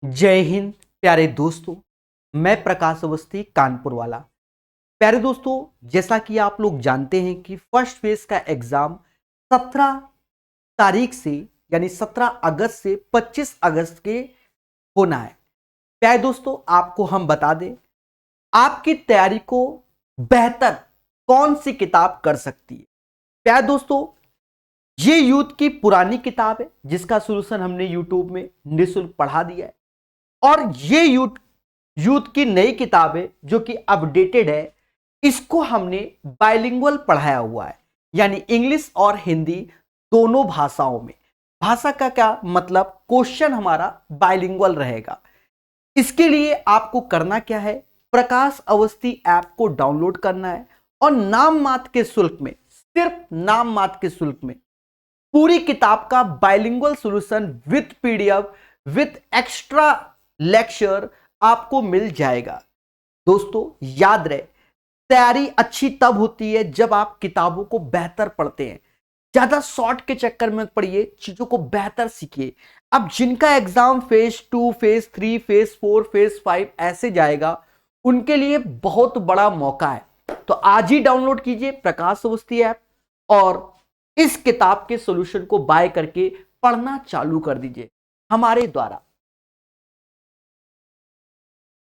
जय हिंद प्यारे दोस्तों। मैं प्रकाश अवस्थी कानपुर वाला। प्यारे दोस्तों, जैसा कि आप लोग जानते हैं कि फर्स्ट फेज का एग्जाम 17 तारीख से यानी 17 अगस्त से 25 अगस्त के होना है। प्यारे दोस्तों, आपको हम बता दें आपकी तैयारी को बेहतर कौन सी किताब कर सकती है। प्यारे दोस्तों, ये यूथ की पुरानी किताब है जिसका सोल्यूशन हमने यूट्यूब में निःशुल्क पढ़ा दिया है, और ये यूथ यूथ की नई किताब है जो कि अपडेटेड है। इसको हमने बाइलिंगुअल पढ़ाया हुआ है, यानी इंग्लिश और हिंदी दोनों भाषाओं में। भाषा का क्या मतलब, क्वेश्चन हमारा बाइलिंगुअल रहेगा। इसके लिए आपको करना क्या है, प्रकाश अवस्थी ऐप को डाउनलोड करना है और नाम मात्र के शुल्क में, सिर्फ नाम मात्र के शुल्क में पूरी किताब का bilingual solution with PDF with extra lecture आपको मिल जाएगा। दोस्तों याद रहे, तैयारी अच्छी तब होती है जब आप किताबों को बेहतर पढ़ते हैं। ज्यादा शॉर्ट के चक्कर में पढ़िए, चीजों को बेहतर सीखिए। अब जिनका exam phase 2 phase 3 phase 4 phase 5 ऐसे जाएगा, उनके लिए बहुत बड़ा मौका है। तो आज ही डाउनलोड कीजिए प्रकाश अवस्थी ऐप और इस किताब के सॉल्यूशन को बाय करके पढ़ना चालू कर दीजिए हमारे द्वारा।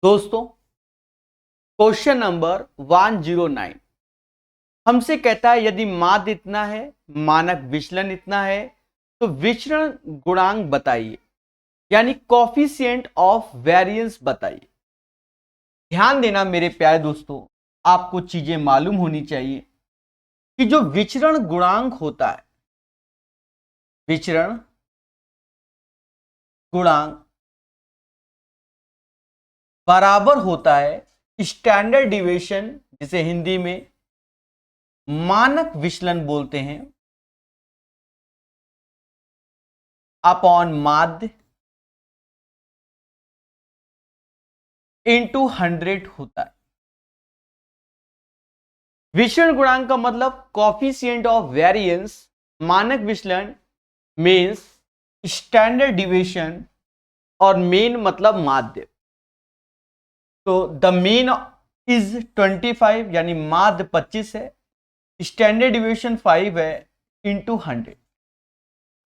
दोस्तों, क्वेश्चन नंबर 109 हमसे कहता है यदि माध्य इतना है, मानक विचलन इतना है, तो विचरण गुणांक बताइए, यानी कॉफिशिएंट ऑफ वेरिएंस बताइए। ध्यान देना मेरे प्यारे दोस्तों, आपको चीजें मालूम होनी चाहिए कि जो विचरण गुणांक होता है, विचरण गुणांक बराबर होता है स्टैंडर्ड डिविएशन, जिसे हिंदी में मानक विचलन बोलते हैं, अपॉन माध्य इंटू 100 होता है। विचरण गुणांक का मतलब कॉफिशिएंट ऑफ वेरिएंस, मानक विचलन मीन्स स्टैंडर्ड डिविएशन, और मेन मतलब माध्य। तो द मीन इज 25, यानी माध्य 25 है, स्टैंडर्ड डिविएशन 5 है, इंटू 100।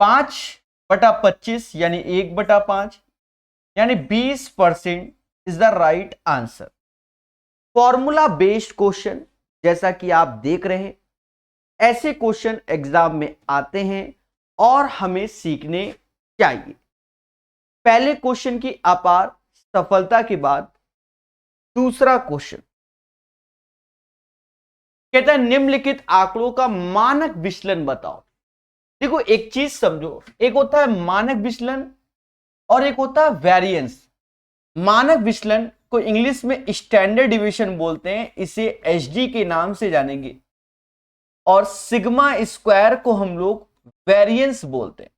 5/25 यानी 1/5, यानी 20% is the right answer. Formula based question, जैसा कि आप देख रहे हैं, ऐसे क्वेश्चन एग्जाम में आते हैं और हमें सीखने चाहिए। पहले क्वेश्चन की अपार सफलता के बाद दूसरा क्वेश्चन कहता है निम्नलिखित आंकड़ों का मानक विचलन बताओ। देखो, एक चीज समझो, एक होता है मानक विचलन और एक होता है वेरिएंस। मानक विचलन को इंग्लिश में स्टैंडर्ड डिविएशन बोलते हैं, इसे एचडी के नाम से जानेंगे, और सिग्मा स्क्वायर को हम लोग वेरिएंस बोलते हैं।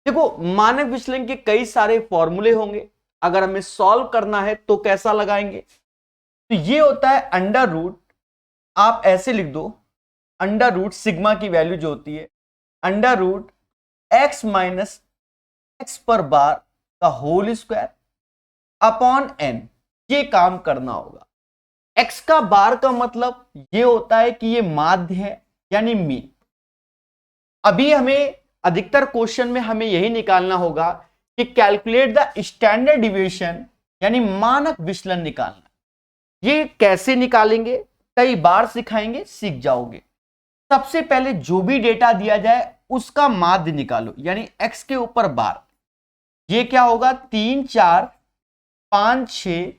देखो, मानक विचलन के कई सारे फॉर्मूले होंगे, अगर हमें सॉल्व करना है तो कैसा लगाएंगे। तो ये होता है अंडर रूट, आप ऐसे लिख दो, अंडर रूट सिग्मा की वैल्यू जो होती है under root x minus x पर बार का होल स्क्वायर अपॉन एन। ये काम करना होगा। एक्स का बार का मतलब ये होता है कि ये माध्य है, यानी मीन। अभी हमें अधिकतर क्वेश्चन में हमें यही निकालना होगा कि कैलकुलेट द स्टैंडर्ड डिविएशन, यानी मानक विचलन निकालना। ये कैसे निकालेंगे, कई बार सिखाएंगे, सीख जाओगे। सबसे पहले जो भी डेटा दिया जाए उसका माध्य निकालो, यानी एक्स के ऊपर बार। ये क्या होगा, 3 4 5 6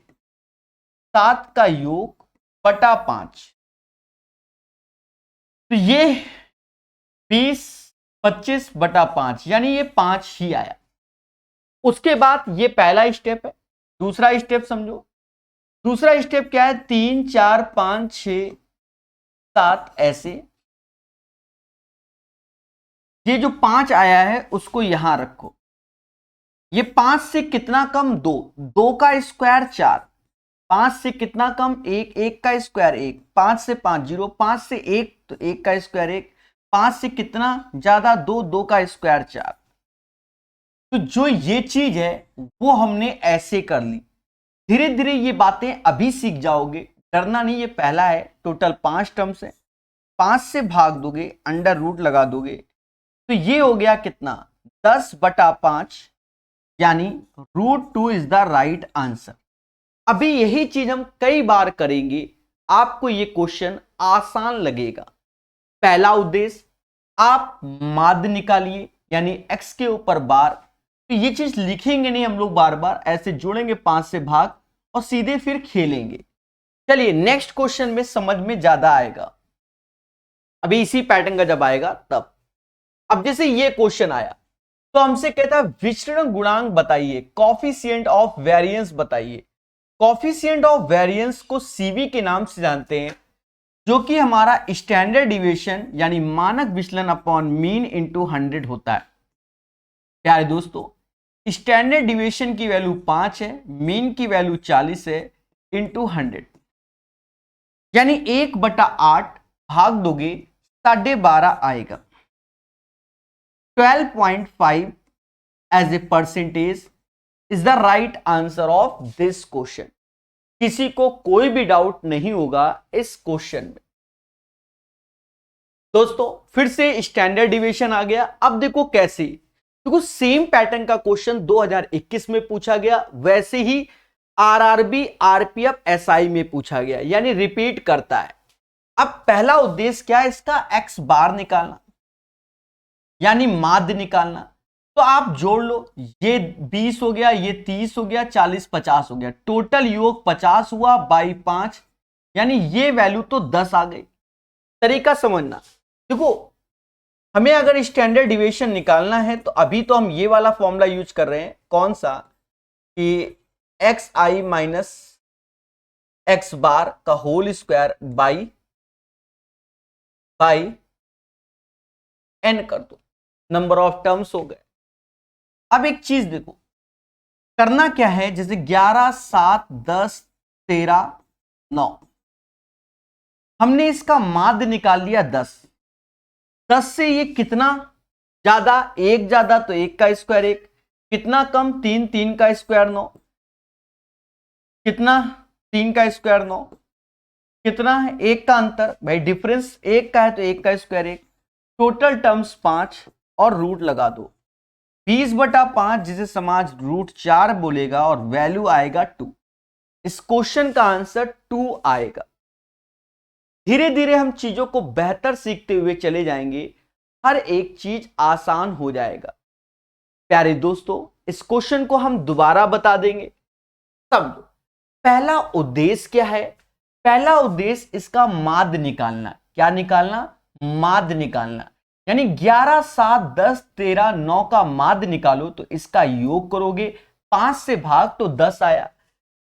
7 का योग बटा 5। तो ये 20/25/5, यानी ये 5 ही आया। उसके बाद ये पहला स्टेप है। दूसरा स्टेप समझो, दूसरा स्टेप क्या है, 3 4 5 6 7 ऐसे। ये जो 5 आया है उसको यहां रखो। ये 5 से कितना कम, 2, 2 का स्क्वायर 4, 5 से कितना कम, 1, 1 का स्क्वायर 1, 5 से 5 0, 5 से 1 तो 1 का स्क्वायर 1, 5 से कितना ज्यादा, 2, 2 का स्क्वायर 4। तो जो ये चीज है वो हमने ऐसे कर ली। धीरे धीरे ये बातें अभी सीख जाओगे, डरना नहीं। ये पहला है, टोटल 5 टर्म्स है, 5 से भाग दोगे, अंडर रूट लगा दोगे, तो ये हो गया कितना, 10/5, यानी √2 इज द राइट आंसर। अभी यही चीज हम कई बार करेंगे, आपको ये क्वेश्चन आसान लगेगा। पहला उद्देश्य, आप माध्य निकालिए, यानी x के ऊपर बार। तो ये चीज लिखेंगे नहीं हम लोग बार बार, ऐसे जोड़ेंगे 5 से भाग और सीधे फिर खेलेंगे। चलिए नेक्स्ट क्वेश्चन में समझ में ज्यादा आएगा, अभी इसी पैटर्न का जब आएगा तब। अब जैसे ये क्वेश्चन आया तो हमसे कहता है विचरण गुणांक बताइए, कॉफिशिएंट ऑफ वेरिएंस बताइए। कॉफिशिएंट ऑफ वेरिएंस को सीवी के नाम से जानते हैं, जो कि हमारा स्टैंडर्ड डिविएशन यानी मानक विचलन अपॉन मीन इंटू 100 होता है। प्यारे दोस्तों, स्टैंडर्ड डिविएशन की वैल्यू 5 है, मीन की वैल्यू 40 है, इंटू 100, यानी 1/8 भाग दोगे 12.5 आएगा। 12.5 as a percentage is the right answer of this question. किसी को कोई भी डाउट नहीं होगा इस क्वेश्चन में। दोस्तों फिर से स्टैंडर्ड डिविएशन आ गया। अब देखो कैसे, देखो सेम पैटर्न का क्वेश्चन 2021 में पूछा गया, वैसे ही आरआरबी, आरपीएफ, एसआई में पूछा गया, यानी रिपीट करता है। अब पहला उद्देश्य क्या है इसका, एक्स बार निकालना, यानी माध्य निकालना। तो आप जोड़ लो, ये 20 हो गया, ये 30 हो गया, 40 50 हो गया, टोटल योग 50 हुआ बाई 5, यानी ये वैल्यू तो 10 आ गई। तरीका समझना, देखो हमें अगर स्टैंडर्ड डिविएशन निकालना है तो अभी तो हम ये वाला फॉर्मूला यूज कर रहे हैं, कौन सा, कि एक्स आई माइनस एक्स बार का होल स्क्वायर बाई एन कर दो, नंबर ऑफ टर्म्स हो गए। अब एक चीज देखो, करना क्या है, जैसे 11 7 10 13 9, हमने इसका माध्य निकाल लिया 10। 10 से ये कितना ज्यादा, एक ज्यादा तो एक का स्क्वायर एक, कितना कम 3, 3 का स्क्वायर 9, कितना 3 का स्क्वायर 9, कितना है एक का अंतर, भाई डिफरेंस एक का है तो एक का स्क्वायर एक, टोटल टर्म्स 5 और रूट लगा दो। 20/5 जिसे समाज √4 बोलेगा और वैल्यू आएगा 2। इस क्वेश्चन का आंसर 2 आएगा। धीरे धीरे हम चीजों को बेहतर सीखते हुए चले जाएंगे, हर एक चीज आसान हो जाएगा। प्यारे दोस्तों इस क्वेश्चन को हम दोबारा बता देंगे, समझो। पहला उद्देश्य क्या है, पहला उद्देश्य इसका माध्य निकालना। क्या निकालना, माध्य निकालना, यानी 11 7 10 13 9 का माध्य निकालो तो इसका योग करोगे, 5 से भाग तो 10 आया।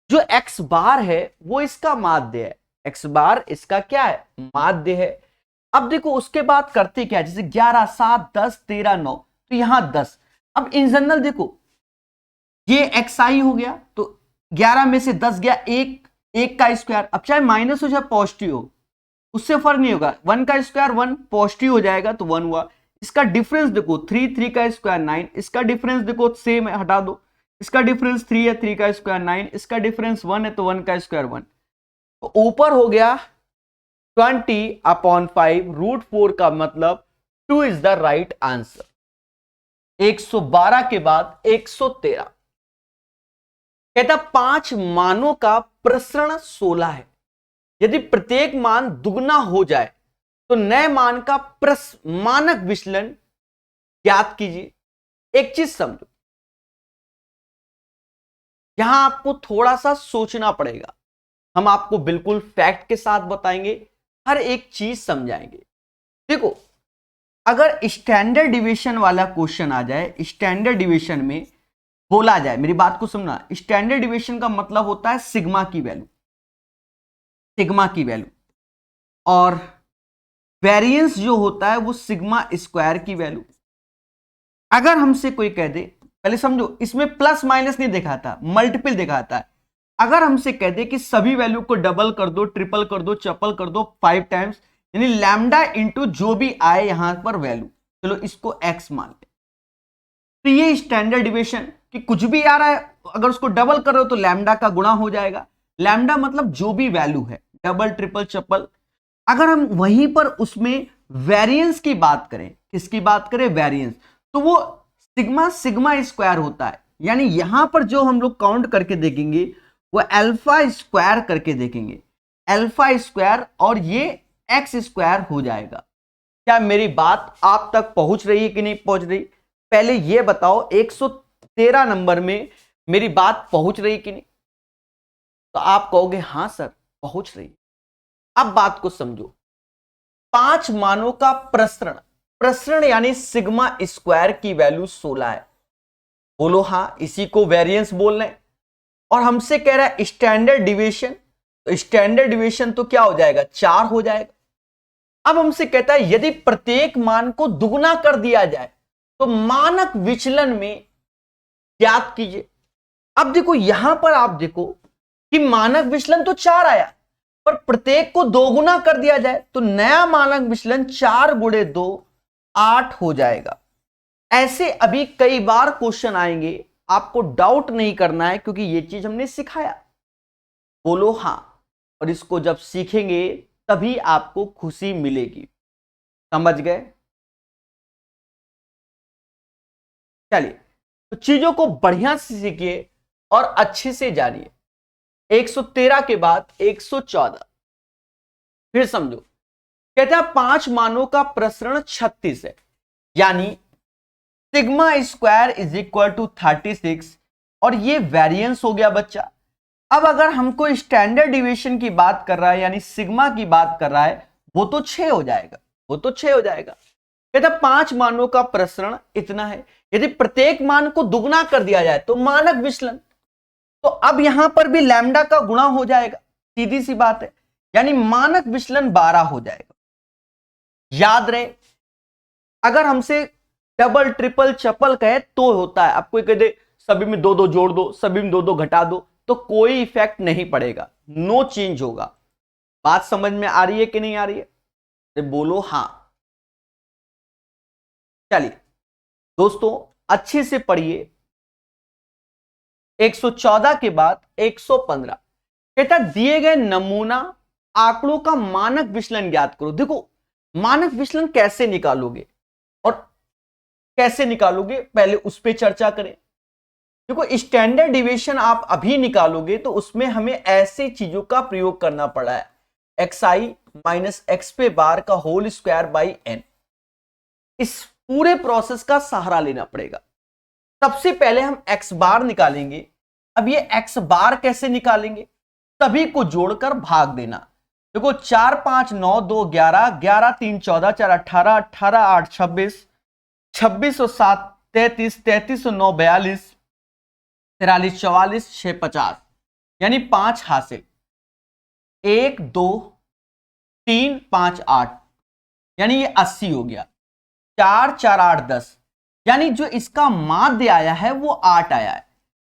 जो एक्स बार है वो इसका माध्य है, एक्स बार इसका क्या है, माध्य है। अब देखो उसके बाद करते क्या, जैसे 11 7 10 13 9, तो यहां 10। अब इन जनरल देखो ये एक्स आई हो गया, तो 11 में से 10 गया, एक का स्क्वायर, अब चाहे माइनस हो चाहे पॉजिटिव हो उससे फर्क नहीं होगा, 1 का स्क्वायर 1 पॉजिटिव हो जाएगा तो 1 हुआ। इसका डिफरेंस देखो 3, 3 का स्क्वायर 9, इसका डिफरेंस देखो सेम है, हटा दो, इसका डिफरेंस 3 है, 3 का स्क्वायर 9, इसका डिफरेंस 1 है तो 1 का स्क्वायर 1, तो ऊपर हो गया 20/5 √4 का मतलब 2 इज द राइट आंसर। 112 के बाद 113 कहता 5 मानों का प्रसरण 16 है, यदि प्रत्येक मान दुगना हो जाए तो नए मान का मानक विचलन ज्ञात कीजिए। एक चीज समझो, यहां आपको थोड़ा सा सोचना पड़ेगा, हम आपको बिल्कुल फैक्ट के साथ बताएंगे, हर एक चीज समझाएंगे। देखो अगर स्टैंडर्ड डिविएशन वाला क्वेश्चन आ जाए, स्टैंडर्ड डिविएशन में बोला जाए, मेरी बात को सुनना, स्टैंडर्ड डिविएशन का मतलब होता है सिग्मा की वैल्यू, सिग्मा की वैल्यू, और वेरिएंस जो होता है वो सिग्मा स्क्वायर की वैल्यू। अगर हमसे कोई कह दे, पहले समझो इसमें प्लस माइनस नहीं दिखाता, मल्टीपल दिखाता है। अगर हमसे कह दे कि सभी वैल्यू को डबल कर दो, ट्रिपल कर दो, चपल कर दो 5 टाइम्स, यानी लैम्डा इंटू जो भी आए यहां पर वैल्यू, चलो इसको एक्स मान ले, तो ये स्टैंडर्ड डिविएशन कि कुछ भी आ रहा है अगर उसको डबल करो तो लैम्डा का गुणा हो जाएगा। लैम्डा मतलब जो भी वैल्यू है, डबल ट्रिपल चप्पल। अगर हम वहीं पर उसमें वेरिएंस की बात करें, किसकी बात करें, वेरिएंस, तो वो सिग्मा सिग्मा स्क्वायर होता है। यानी यहां पर जो हम लोग काउंट करके देखेंगे वो अल्फा स्क्वायर करके देखेंगे, अल्फा स्क्वायर, और ये एक्स स्क्वायर हो जाएगा। क्या मेरी बात आप तक पहुंच रही है कि नहीं पहुंच रही? पहले ये बताओ 113 नंबर में मेरी बात पहुंच रही कि नहीं? तो आप कहोगे हां सर पहुंच रही। अब बात को समझो, 5 मानों का प्रसरण, प्रसरण यानी सिग्मा स्क्वायर की वैल्यू 16 है। बोलो हां, इसी को वेरिएंस बोल रहे हैं। और हमसे कह रहा है स्टैंडर्ड डिविएशन, तो स्टैंडर्ड डिविएशन तो क्या हो जाएगा, 4 हो जाएगा। अब हमसे कहता है यदि प्रत्येक मान को दुगना कर दिया जाए तो मानक विचलन में ज्ञात कीजिए। अब देखो यहां पर आप देखो कि मानक विचलन तो 4 आया, पर प्रत्येक को दोगुना कर दिया जाए तो नया मानक विचलन 4 गुणे 2 8 हो जाएगा। ऐसे अभी कई बार क्वेश्चन आएंगे, आपको डाउट नहीं करना है क्योंकि ये चीज हमने सिखाया। बोलो हां, और इसको जब सीखेंगे तभी आपको खुशी मिलेगी। समझ गए? चलिए, तो चीजों को बढ़िया से सीखिए और अच्छे से जानिए। 113 के बाद 114 फिर समझो। कहते हैं 5 मानों का प्रसरण 36 है, यानी sigma square is equal to 36, और ये वेरिएंस हो गया बच्चा। अब अगर हमको स्टैंडर्ड डिविएशन की बात कर रहा है यानी सिग्मा की बात कर रहा है, वो तो 6 हो जाएगा, वो तो 6 हो जाएगा। कहता 5 मानों का प्रसरण इतना है, यदि प्रत्येक मान को दुगना कर दिया जाए तो मानक विचलन, तो अब यहां पर भी लैम्डा का गुणा हो जाएगा, सीधी सी बात है, यानी मानक विचलन 12 हो जाएगा। याद रहे, अगर हमसे डबल ट्रिपल चप्पल कहे तो होता है, आपको कह दे सभी में 2 2 जोड़ दो, सभी में 2 2 घटा दो, तो कोई इफेक्ट नहीं पड़ेगा, नो चेंज होगा। बात समझ में आ रही है कि नहीं आ रही है? तो बोलो हां। चलिए दोस्तों अच्छे से पढ़िए। 114 के बाद 115 कहता दिए गए नमूना आंकड़ों का मानक विचलन ज्ञात करो। देखो मानक विचलन कैसे निकालोगे और कैसे निकालोगे, पहले उस पर चर्चा करें। देखो स्टैंडर्ड डिविएशन आप अभी निकालोगे तो उसमें हमें ऐसे चीजों का प्रयोग करना पड़ा है, xi माइनस एक्स पे बार का होल स्क्वायर बाई n। इस पूरे प्रोसेस का सहारा लेना पड़ेगा। सबसे पहले हम x बार निकालेंगे। अब ये x बार कैसे निकालेंगे, सभी को जोड़कर भाग देना। देखो 4 5 9 2 11, 11 3 14, 4 18, 18 8 26, 26 और 7 33, 33 और 9 42, 43 44 6 50, यानी 5 हासिल। 1 2 3 5 8, यानी ये 80 हो गया। 4 4 8 10, यानी जो इसका माध्य आया है वो 8 आया है।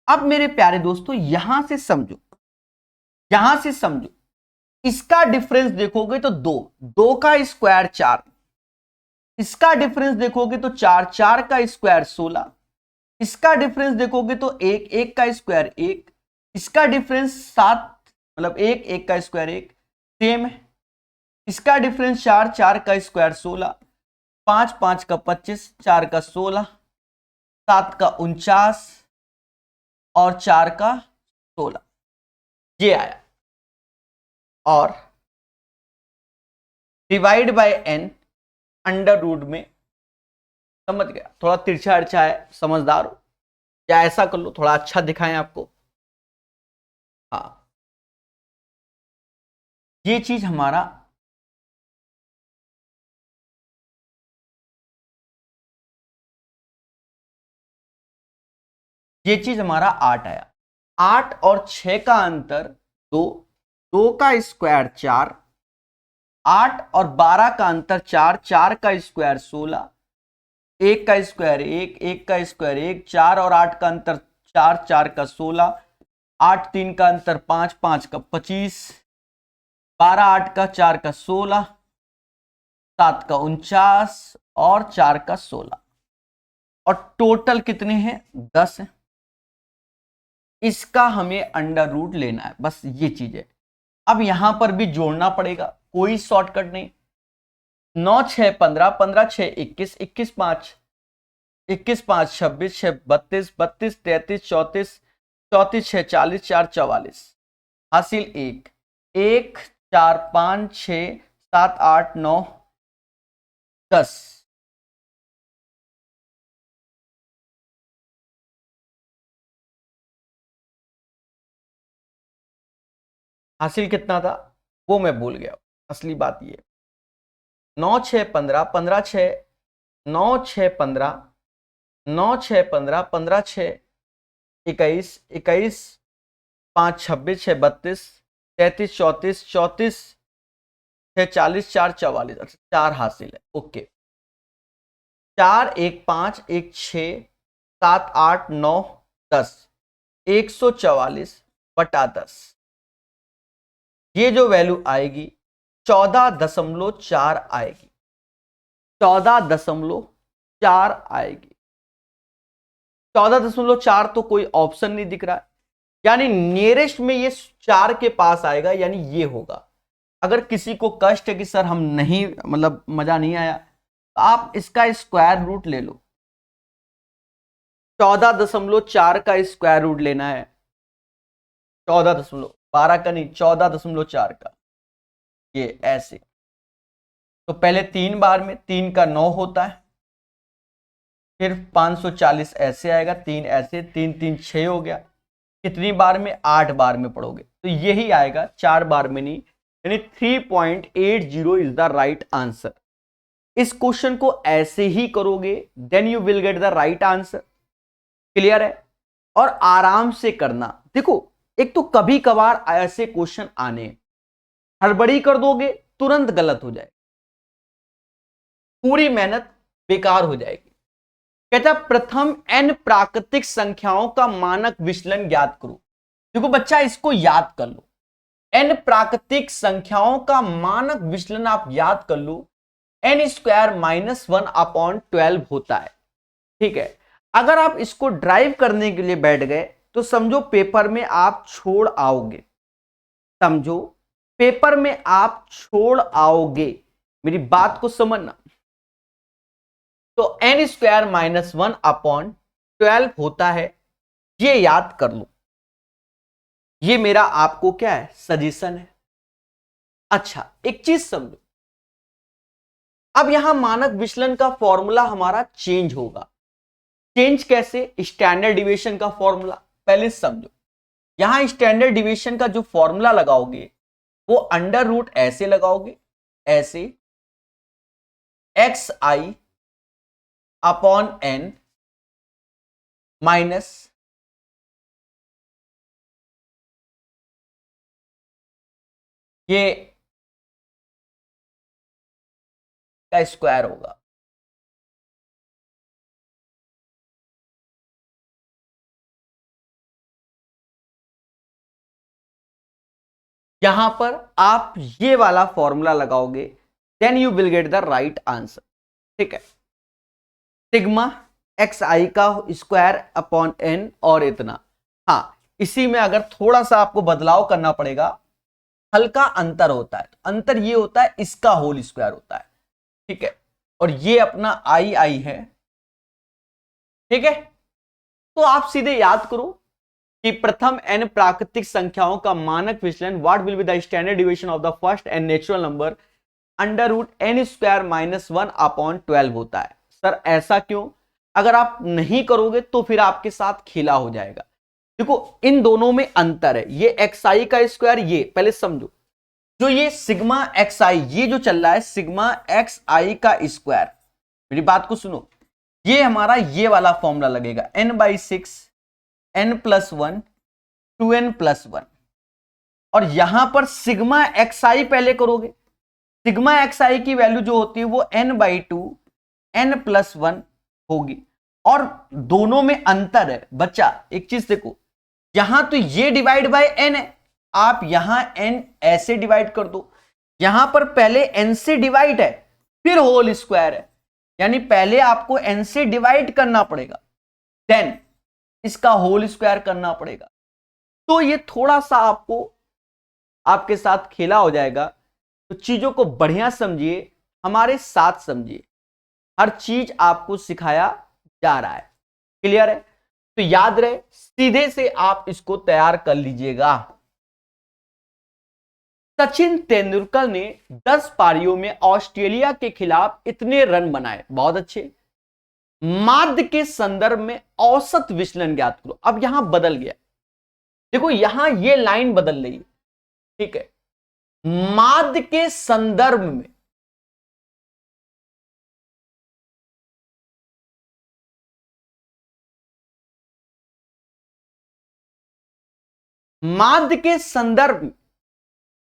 अब मेरे प्यारे दोस्तों यहां से समझो, यहां से समझो, इसका डिफरेंस देखोगे तो 2 2 का स्क्वायर 4, इसका डिफरेंस देखोगे तो 4 4 का स्क्वायर 16, इसका डिफरेंस देखोगे तो 1 1 का स्क्वायर 1, इसका डिफरेंस 7 मतलब 1 1 का स्क्वायर 1 सेम है, इसका डिफरेंस 4 4 का स्क्वायर 16, 5 5 का 25, 4 का 16, 7 का 49 और 4 का 16, ये आया। और divide by n under root में, समझ गया, थोड़ा तिरछा अर्छा है, समझदार हो, या ऐसा कर लो थोड़ा अच्छा दिखाएं आपको। हाँ ये चीज हमारा ये चीज हमारा 8 आया। 8 और 6 का अंतर 2, 2 का स्क्वायर 4, 8 और 12 का अंतर 4, 4 का स्क्वायर 16, 1 का स्क्वायर 1, 1 का स्क्वायर 1, 4 और 8 का अंतर 4, 4 का 16, 8 3 का अंतर 5, 5 का 25, 12 8 का 4 का 16, 7 का 49 और 4 का 16, और टोटल कितने हैं 10 है। इसका हमें अंडर रूट लेना है, बस ये चीज है। अब यहां पर भी जोड़ना पड़ेगा, कोई शॉर्टकट नहीं। 9 6 15, 15 6 21, 21 5 21 5 26 6 32, 32 33 34, 34 6 40, 4 44, हासिल 1 1 4 5 6 7 8 9 10। हासिल कितना था वो मैं भूल गया, असली बात ये 9 6 15, 15 6 9 6 15, 9 6 15, 15 6 21, 21 5 26 6 32, 33 34, 34 6 40, 4 44। अच्छा 4 हासिल है, ओके। 4 1 5 1 6 7 8 9 10, 144/10। ये जो वैल्यू आएगी 14.4 आएगी, 14.4 आएगी। 14.4 तो कोई ऑप्शन नहीं दिख रहा है, यानी नियरेस्ट में ये 4 के पास आएगा, यानी ये होगा। अगर किसी को कष्ट है कि सर हम नहीं, मतलब मजा नहीं आया, तो आप इसका स्क्वायर रूट ले लो। 14.4 का स्क्वायर रूट लेना है, 14.12 का नहीं, 14.4 का, ये ऐसे। तो पहले 3 बार में 3 का 9 होता है, फिर 540 ऐसे आएगा, 3 ऐसे, 3 3 6 हो गया। कितनी बार में? 8 बार में पढ़ोगे तो यही आएगा, 4 बार में नहीं, यानी 3.80 इज द राइट आंसर। इस क्वेश्चन को ऐसे ही करोगे, then you will get the right answer. Clear है? और आराम से करना। देखो, एक तो कभी कभार ऐसे क्वेश्चन आने, हड़बड़ी कर दोगे तुरंत गलत हो जाए, पूरी मेहनत बेकार हो जाएगी। कहता प्रथम n प्राकृतिक संख्याओं का मानक विचलन ज्ञात करो। देखो बच्चा, इसको याद कर लो, n प्राकृतिक संख्याओं का मानक विचलन आप याद कर लो, n² -1/12 होता है। ठीक है, अगर आप इसको ड्राइव करने के लिए बैठ गए तो समझो पेपर में आप छोड़ आओगे, समझो पेपर में आप छोड़ आओगे, मेरी बात को समझना। तो n² -1/12 होता है, ये याद कर लो। ये मेरा आपको क्या है, सजेशन है। अच्छा, एक चीज समझो, अब यहां मानक विचलन का फॉर्मूला हमारा चेंज होगा। चेंज कैसे? स्टैंडर्ड डिविएशन का फॉर्मूला पहले समझो। यहां स्टैंडर्ड डिविएशन का जो फॉर्मूला लगाओगे वो अंडर रूट ऐसे लगाओगे, ऐसे xi/n माइनस ये का स्क्वायर होगा। यहां पर आप ये वाला फॉर्मूला लगाओगे, then you will get the right answer. ठीक है, सिग्मा xi का स्क्वायर अपॉन n और इतना। हाँ, इसी में अगर थोड़ा सा आपको बदलाव करना पड़ेगा, हल्का अंतर होता है। अंतर ये होता है, इसका होल स्क्वायर होता है। ठीक है, और ये अपना i है। ठीक है, तो आप सीधे याद करो कि प्रथम n प्राकृतिक संख्याओं का मानक विचलन, what will be the standard deviation of the first n natural number, √n² -1/12 होता है। सर ऐसा क्यों? अगर आप नहीं करोगे तो फिर आपके साथ खेला हो जाएगा। देखो, इन दोनों में अंतर है, ये xi का स्क्वायर, ये पहले समझो, जो ये सिग्मा xi, ये जो चल रहा है सिग्मा xi का स्क्वायर, मेरी बात को सुनो, ये हमारा ये वाला फॉर्मूला लगेगा, n/6 n+1 2n+1। और यहां पर सिग्मा xi पहले करोगे, सिग्मा xi की वैल्यू जो होती है वो n/2 n+1 होगी। और दोनों में अंतर है बच्चा, एक चीज देखो, यहां तो ये डिवाइड बाय n है, आप यहां n ऐसे डिवाइड कर दो, यहां पर पहले n से डिवाइड है फिर होल स्क्वायर है, यानी पहले आपको n से डिवाइड करना पड़ेगा, देन इसका होल स्क्वायर करना पड़ेगा। तो ये थोड़ा सा आपको आपके साथ खेला हो जाएगा, तो चीजों को बढ़िया समझिए, हमारे साथ समझिए, हर चीज आपको सिखाया जा रहा है। क्लियर है? तो याद रहे, सीधे से आप इसको तैयार कर लीजिएगा। सचिन तेंदुलकर ने 10 पारियों में ऑस्ट्रेलिया के खिलाफ इतने रन बनाए, बहुत अच्छे। माध्य के संदर्भ में औसत विचलन ज्ञात करो। अब यहां बदल गया, देखो यहां ये लाइन बदल रही है, ठीक है। माध्य के संदर्भ में, माध्य के संदर्भ में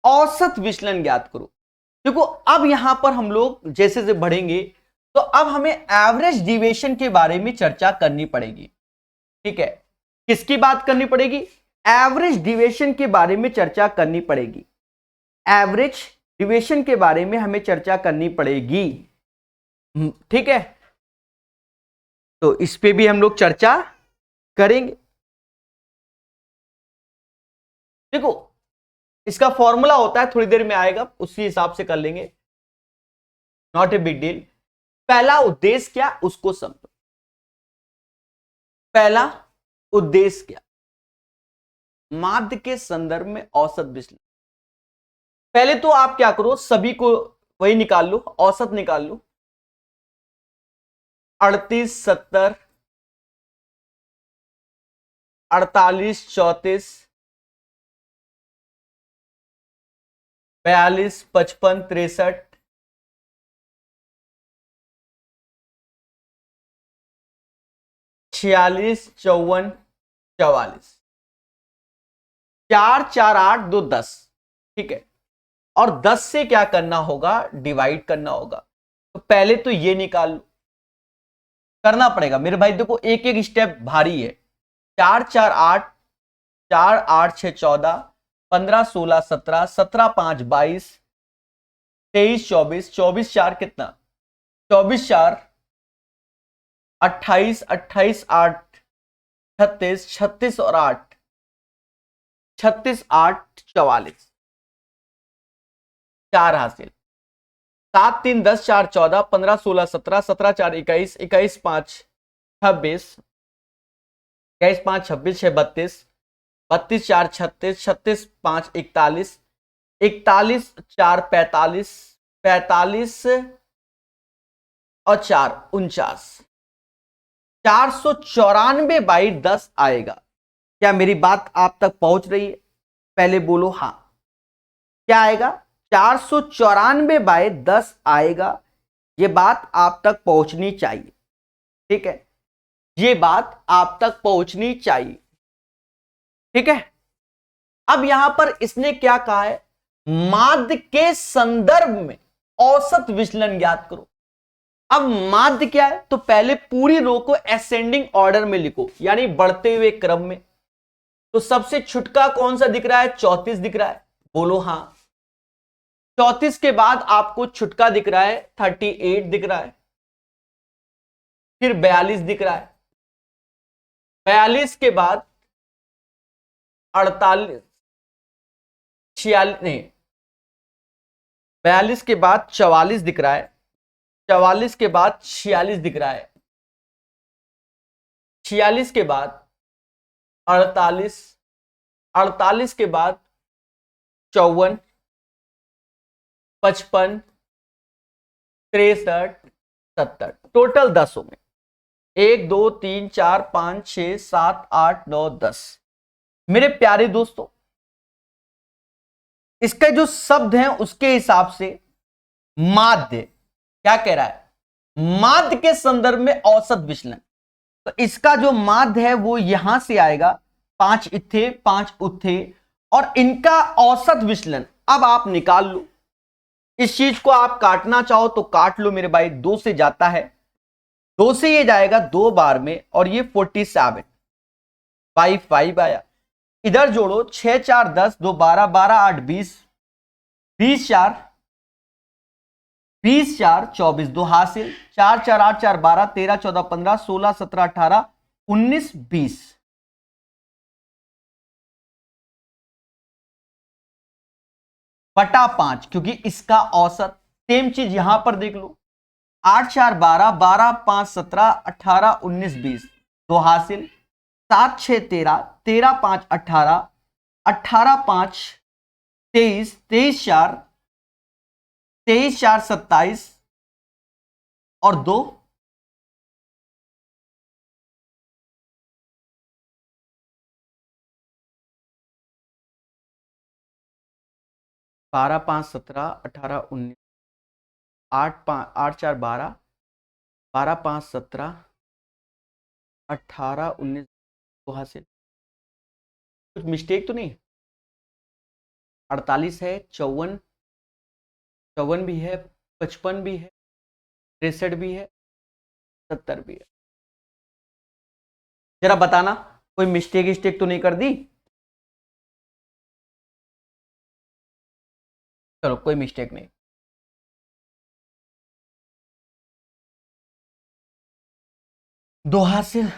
औसत विचलन ज्ञात करो। देखो अब यहां पर हम लोग जैसे जैसे बढ़ेंगे तो अब हमें एवरेज डिविएशन के बारे में चर्चा करनी पड़ेगी, ठीक है। किसकी बात करनी पड़ेगी? एवरेज डिविएशन के बारे में चर्चा करनी पड़ेगी। एवरेज डिविएशन के बारे में हमें चर्चा करनी पड़ेगी, ठीक है। तो इस पे भी हम लोग चर्चा करेंगे। देखो इसका फॉर्मूला होता है, थोड़ी देर में आएगा, उसी हिसाब से कर लेंगे, नॉट ए बिग डील। पहला उद्देश्य क्या उसको समझो। पहला उद्देश्य क्या? माध्य के संदर्भ में औसत विचलन। पहले तो आप क्या करो, सभी को वही निकाल लो, औसत निकाल लो। 38, 70, 48, 34, 42, 55, 63, 46, 54, 44, 4, 4, 8, 2, 10, ठीक है। और 10 से क्या करना होगा? डिवाइड करना होगा। तो पहले तो ये निकाल लो, करना पड़ेगा मेरे भाई। देखो एक एक स्टेप भारी है। 4, 4, 8, 4, 8, 6, 14, 15, 16, 17, 17, 5, 22, 23, 24, 24, 4 कितना? 24, 4, 28, 28, 8, 36, 36 और 8, 36, 8, 44, 4 हासिल। 7, 3, 10, 4, 14, 15, 16, 17, 17, 4, 21, 21, 5, 26, 21, 5, 26, 6, 32, 32, 4, 36, 36, 5, 41, 41, 4, 45, 45 और 4, 49, 494 बाई 10 आएगा। क्या मेरी बात आप तक पहुंच रही है? पहले बोलो हाँ। क्या आएगा? 494 बाई 10 आएगा। ये बात आप तक पहुंचनी चाहिए, ठीक है। ये बात आप तक पहुंचनी चाहिए, ठीक है। अब यहां पर इसने क्या कहा है? माध्य के संदर्भ में औसत विचलन ज्ञात करो। अब माध्य क्या है? तो पहले पूरी रो को असेंडिंग ऑर्डर में लिखो, यानी बढ़ते हुए क्रम में। तो सबसे छुटका कौन सा दिख रहा है? 34 दिख रहा है, बोलो हाँ। 34 के बाद आपको छुटका दिख रहा है 38 दिख रहा है, फिर 42 दिख रहा है, 42 के बाद 48, 46 नहीं, 42 के बाद 44 दिख रहा है, 44 के बाद 46 दिख रहा है, 46 के बाद 48, 48 के बाद 54, 55, 63, 70, टोटल 10 हो गए। 1, 2, 3, 4, 5, 6, 7, 8, 9, 10। मेरे प्यारे दोस्तों, इसका जो शब्द है उसके हिसाब से माध्य क्या कह रहा है? माध्य के संदर्भ में औसत विचलन। तो इसका जो माध्य है वो यहां से आएगा, 5 इथे 5 उथे, और इनका औसत विचलन अब आप निकाल लो। इस चीज को आप काटना चाहो तो काट लो मेरे भाई, 2 से जाता है, 2 से ये जाएगा 2 बार में, और ये 47, 5 आया। इधर जोड़ो, 6, 4, 10, 2, 12, 12, 8, 20, 20, 4, 20 4 24, 2 हासिल, 4 4 8 4 12, 13 14 15, 16 17 18 19 20, बटा 5, क्योंकि इसका औसत सेम चीज यहां पर देख लो, 8 4 12, 12 5 17, 18 19 20, 2 हासिल, 7 6 13, 13 5 18, 18 5 23, 23 4 23 4 27 और 2, 12 5 17, 18 19, 8 5 8 4 12, 12 5 17, 18 19 वहां से कुछ मिस्टेक तो नहीं? 48 है, 54 54 भी है, 55 भी है, 63 भी है, 70 भी है। जरा बताना कोई मिस्टेक तो नहीं कर दी? चलो कोई मिस्टेक नहीं। दो हासिल,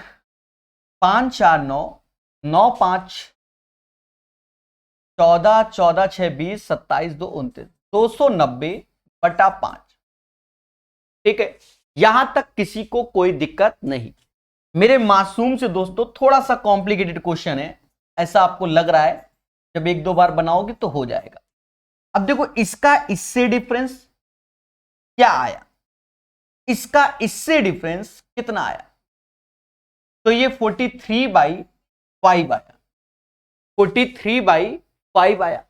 5 4 9, 9 5 14, 14 6 20, 27 2 29, 290 बटा 5। ठीक है, यहां तक किसी को कोई दिक्कत नहीं। मेरे मासूम से दोस्तों थोड़ा सा कॉम्प्लिकेटेड क्वेश्चन है, ऐसा आपको लग रहा है, जब एक दो बार बनाओगे तो हो जाएगा। अब देखो इसका इससे डिफरेंस क्या आया, इसका इससे डिफरेंस कितना आया, तो ये 43/5 आया, 43/5 आया।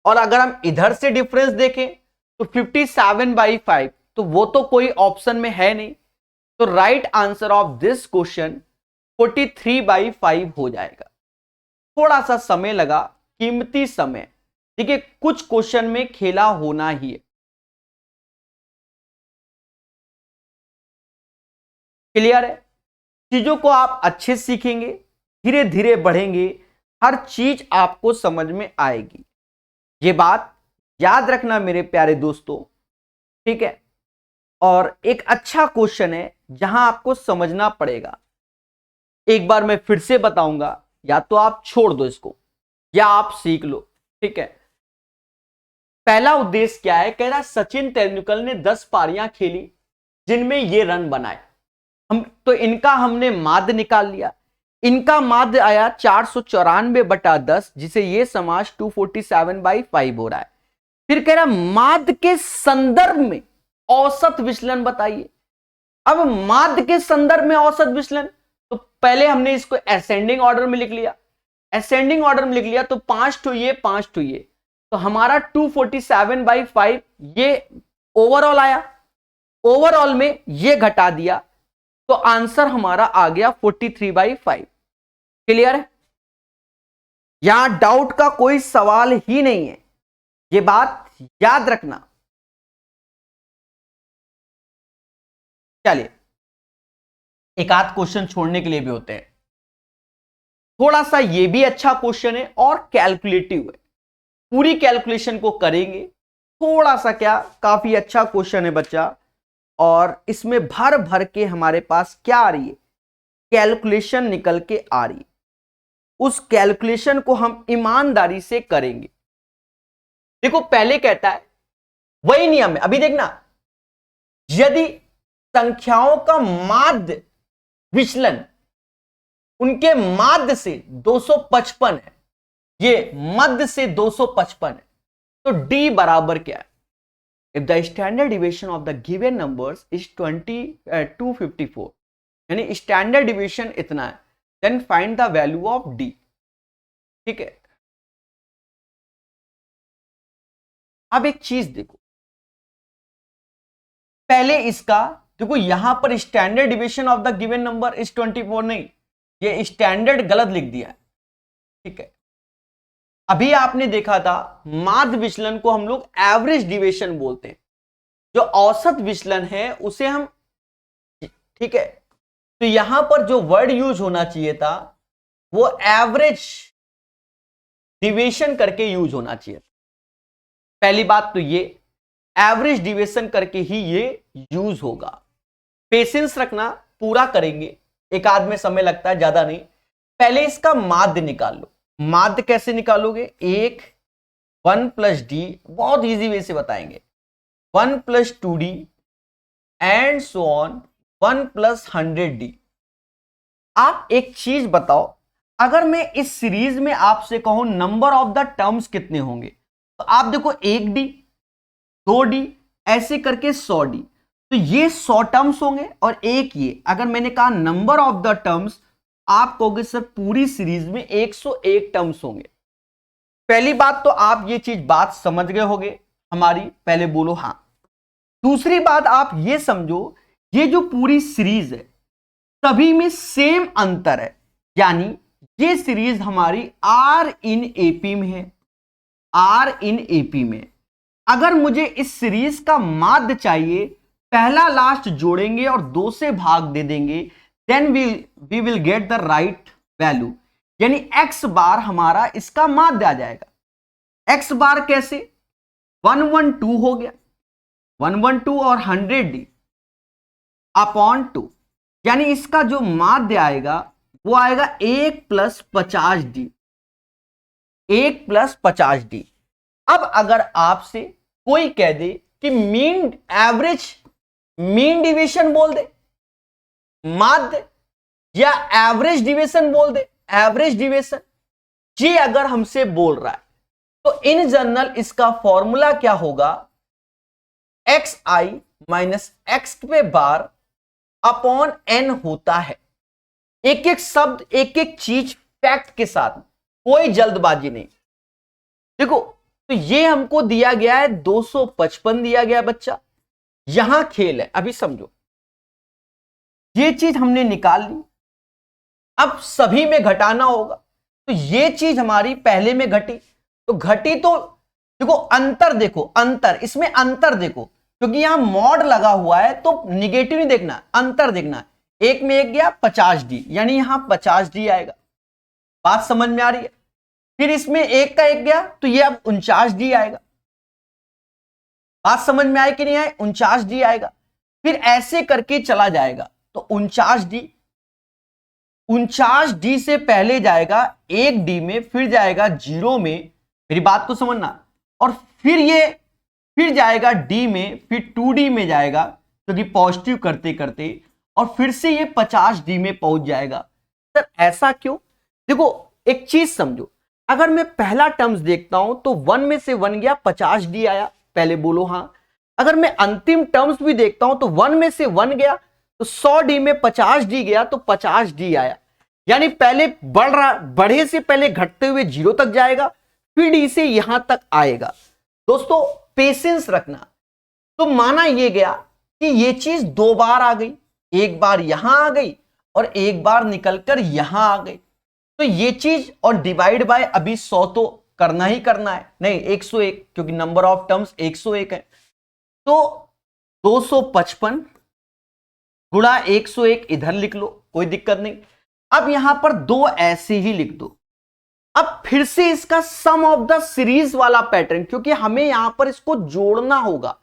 और अगर हम इधर से डिफरेंस देखें तो 57/5, तो वो तो कोई ऑप्शन में है नहीं, तो right answer of this question 43/5 हो जाएगा। थोड़ा सा समय लगा, कीमती समय, देखिए कुछ क्वेश्चन में खेला होना ही है। क्लियर है? चीजों को आप अच्छे से सीखेंगे, धीरे धीरे बढ़ेंगे, हर चीज आपको समझ में आएगी। ये बात याद रखना मेरे प्यारे दोस्तों, ठीक है? और एक अच्छा क्वेश्चन है जहां आपको समझना पड़ेगा। एक बार मैं फिर से बताऊंगा, या तो आप छोड़ दो इसको या आप सीख लो, ठीक है? पहला उद्देश्य क्या है? कह रहा सचिन तेंदुलकर ने 10 पारियां खेली जिनमें ये रन बनाए। हम तो इनका हमने माध्य निकाल लिया, इनका माध्य आया 494/10, जिसे ये समास 247/5 हो रहा है। फिर कह रहा माध्य के संदर्भ में औसत विचलन बताइए। अब माध्य के संदर्भ में औसत विचलन, तो पहले हमने इसको असेंडिंग ऑर्डर में लिख लिया, असेंडिंग ऑर्डर में लिख लिया तो 5 ठो ये 5 ठो ये, तो हमारा 247/5 ये ओवरऑल आया, ओवरऑल में ये घटा दिया, तो आंसर हमारा आ गया 43/5। क्लियर है? यहां डाउट का कोई सवाल ही नहीं है, ये बात याद रखना। चलिए, एक आध क्वेश्चन छोड़ने के लिए भी होते हैं, थोड़ा सा ये भी अच्छा क्वेश्चन है और कैलकुलेटिव है, पूरी कैलकुलेशन को करेंगे। थोड़ा सा क्या, काफी अच्छा क्वेश्चन है बच्चा, और इसमें भर भर के हमारे पास क्या आ रही है, कैलकुलेशन निकल के आ रही है। उस कैलकुलेशन को हम ईमानदारी से करेंगे। देखो पहले कहता है, वही नियम है, अभी देखना, यदि संख्याओं का माध्य विचलन उनके माध्य से 255 है, ये मध्य से 255 है, तो d बराबर क्या है? If the standard deviation of the given numbers is 254, यानी स्टैंडर्ड डिविएशन इतना है, then find the value of d। ठीक है, अब एक चीज देखो, पहले इसका देखो, यहां पर standard deviation of the given number is 24 नहीं, ये स्टैंडर्ड गलत लिख दिया है। ठीक है, अभी आपने देखा था माध्य विचलन को हम लोग एवरेज डिविएशन बोलते हैं, जो औसत विचलन है उसे हम, ठीक है, तो यहां पर जो वर्ड यूज होना चाहिए था वो एवरेज डिविएशन करके यूज होना चाहिए। पहली बात तो ये, एवरेज डिविजन करके ही ये यूज होगा। पेशेंस रखना, पूरा करेंगे, एक आध में समय लगता है, ज्यादा नहीं। पहले इसका माध्य निकाल लो। माध्य कैसे निकालोगे? एक 1 प्लस डी, बहुत इजी वे से बताएंगे, 1 plus 2d and so on 1 plus 100d। आप एक चीज बताओ, अगर मैं इस सीरीज में आपसे कहूं नंबर ऑफ द टर्म्स कितने होंगे, तो आप देखो 1d 2d ऐसे करके 100d, तो ये 100 टर्म्स होंगे और एक ये, अगर मैंने कहा नंबर ऑफ द टर्म्स, आप कहोगे सर पूरी सीरीज में 101 टर्म्स होंगे। पहली बात तो आप ये चीज बात समझ गए होगे हमारी, पहले बोलो हाँ। दूसरी बात आप ये समझो, ये जो पूरी सीरीज है सभी में सेम अंतर है, यानी ये सीरीज हमारी आर इन एपी में है, आर इन एपी में। अगर मुझे इस सीरीज का माध्य चाहिए, पहला लास्ट जोड़ेंगे और 2 से भाग दे देंगे, then we will get the right value, यानी एक्स बार हमारा इसका माध्य आ जाएगा। एक्स बार कैसे? 112 हो गया, 112 और 100d अपॉन 2, यानी इसका जो माध्य आएगा वो आएगा 1 प्लस 50d, 1 प्लस 50d। अब अगर आपसे कोई कह दे कि मीन एवरेज, मीन डिवीजन बोल दे माध्य, या एवरेज डिवीजन बोल दे एवरेज डिवीजन, ये अगर हमसे बोल रहा है तो इन जनरल इसका फॉर्मूला क्या होगा? एक्स आई माइनस एक्स पे बार अपॉन एन होता है। एक एक शब्द, एक एक चीज फैक्ट के साथ, कोई जल्दबाजी नहीं। देखो, तो ये हमको दिया गया है 255 दिया गया बच्चा, यहां खेल है, अभी समझो। ये चीज हमने निकाल ली, अब सभी में घटाना होगा, तो ये चीज हमारी पहले में घटी, तो घटी तो देखो अंतर, देखो अंतर, इसमें अंतर देखो, क्योंकि यहां मॉड लगा हुआ है तो निगेटिव नहीं देखना, अंतर देखना। एक में एक गया 50d, यानी यहां 50d आएगा। बात समझ में आ रही है? फिर इसमें एक का एक गया तो ये अब 49d आएगा। बात समझ में आए कि नहीं आए? 49d आएगा। फिर ऐसे करके चला जाएगा, तो 49d से पहले जाएगा 1d में, फिर जाएगा 0 में, मेरी बात को समझना, और फिर ये फिर जाएगा d में, फिर 2d में जाएगा, क्योंकि पॉजिटिव करते करते, और फिर से ये 50d में पहुंच जाएगा। सर ऐसा क्यों? देखो एक चीज समझो, अगर मैं पहला टर्म्स देखता हूं तो 1 में से 1 गया 50d आया, पहले बोलो हाँ। अगर मैं अंतिम टर्म्स भी देखता हूं तो 1 में से 1 गया तो 100d में 50d गया तो 50d आया, यानी पहले बढ़ रहा, बढ़े से पहले घटते हुए 0 तक जाएगा, फिर d से यहां तक आएगा। दोस्तों पेशेंस रखना। तो माना ये गया कि ये चीज 2 बार आ गई, एक बार यहां आ गई और एक बार निकलकर यहां आ गई, तो ये चीज, और डिवाइड बाय अभी 100 तो करना ही करना है, नहीं 101, क्योंकि नंबर ऑफ टर्म्स 101 है, तो 255 गुणा 101 इधर लिख लो, कोई दिक्कत नहीं। अब यहां पर 2 ऐसे ही लिख दो। अब फिर से इसका सम ऑफ द सीरीज वाला पैटर्न, क्योंकि हमें यहां पर इसको जोड़ना होगा,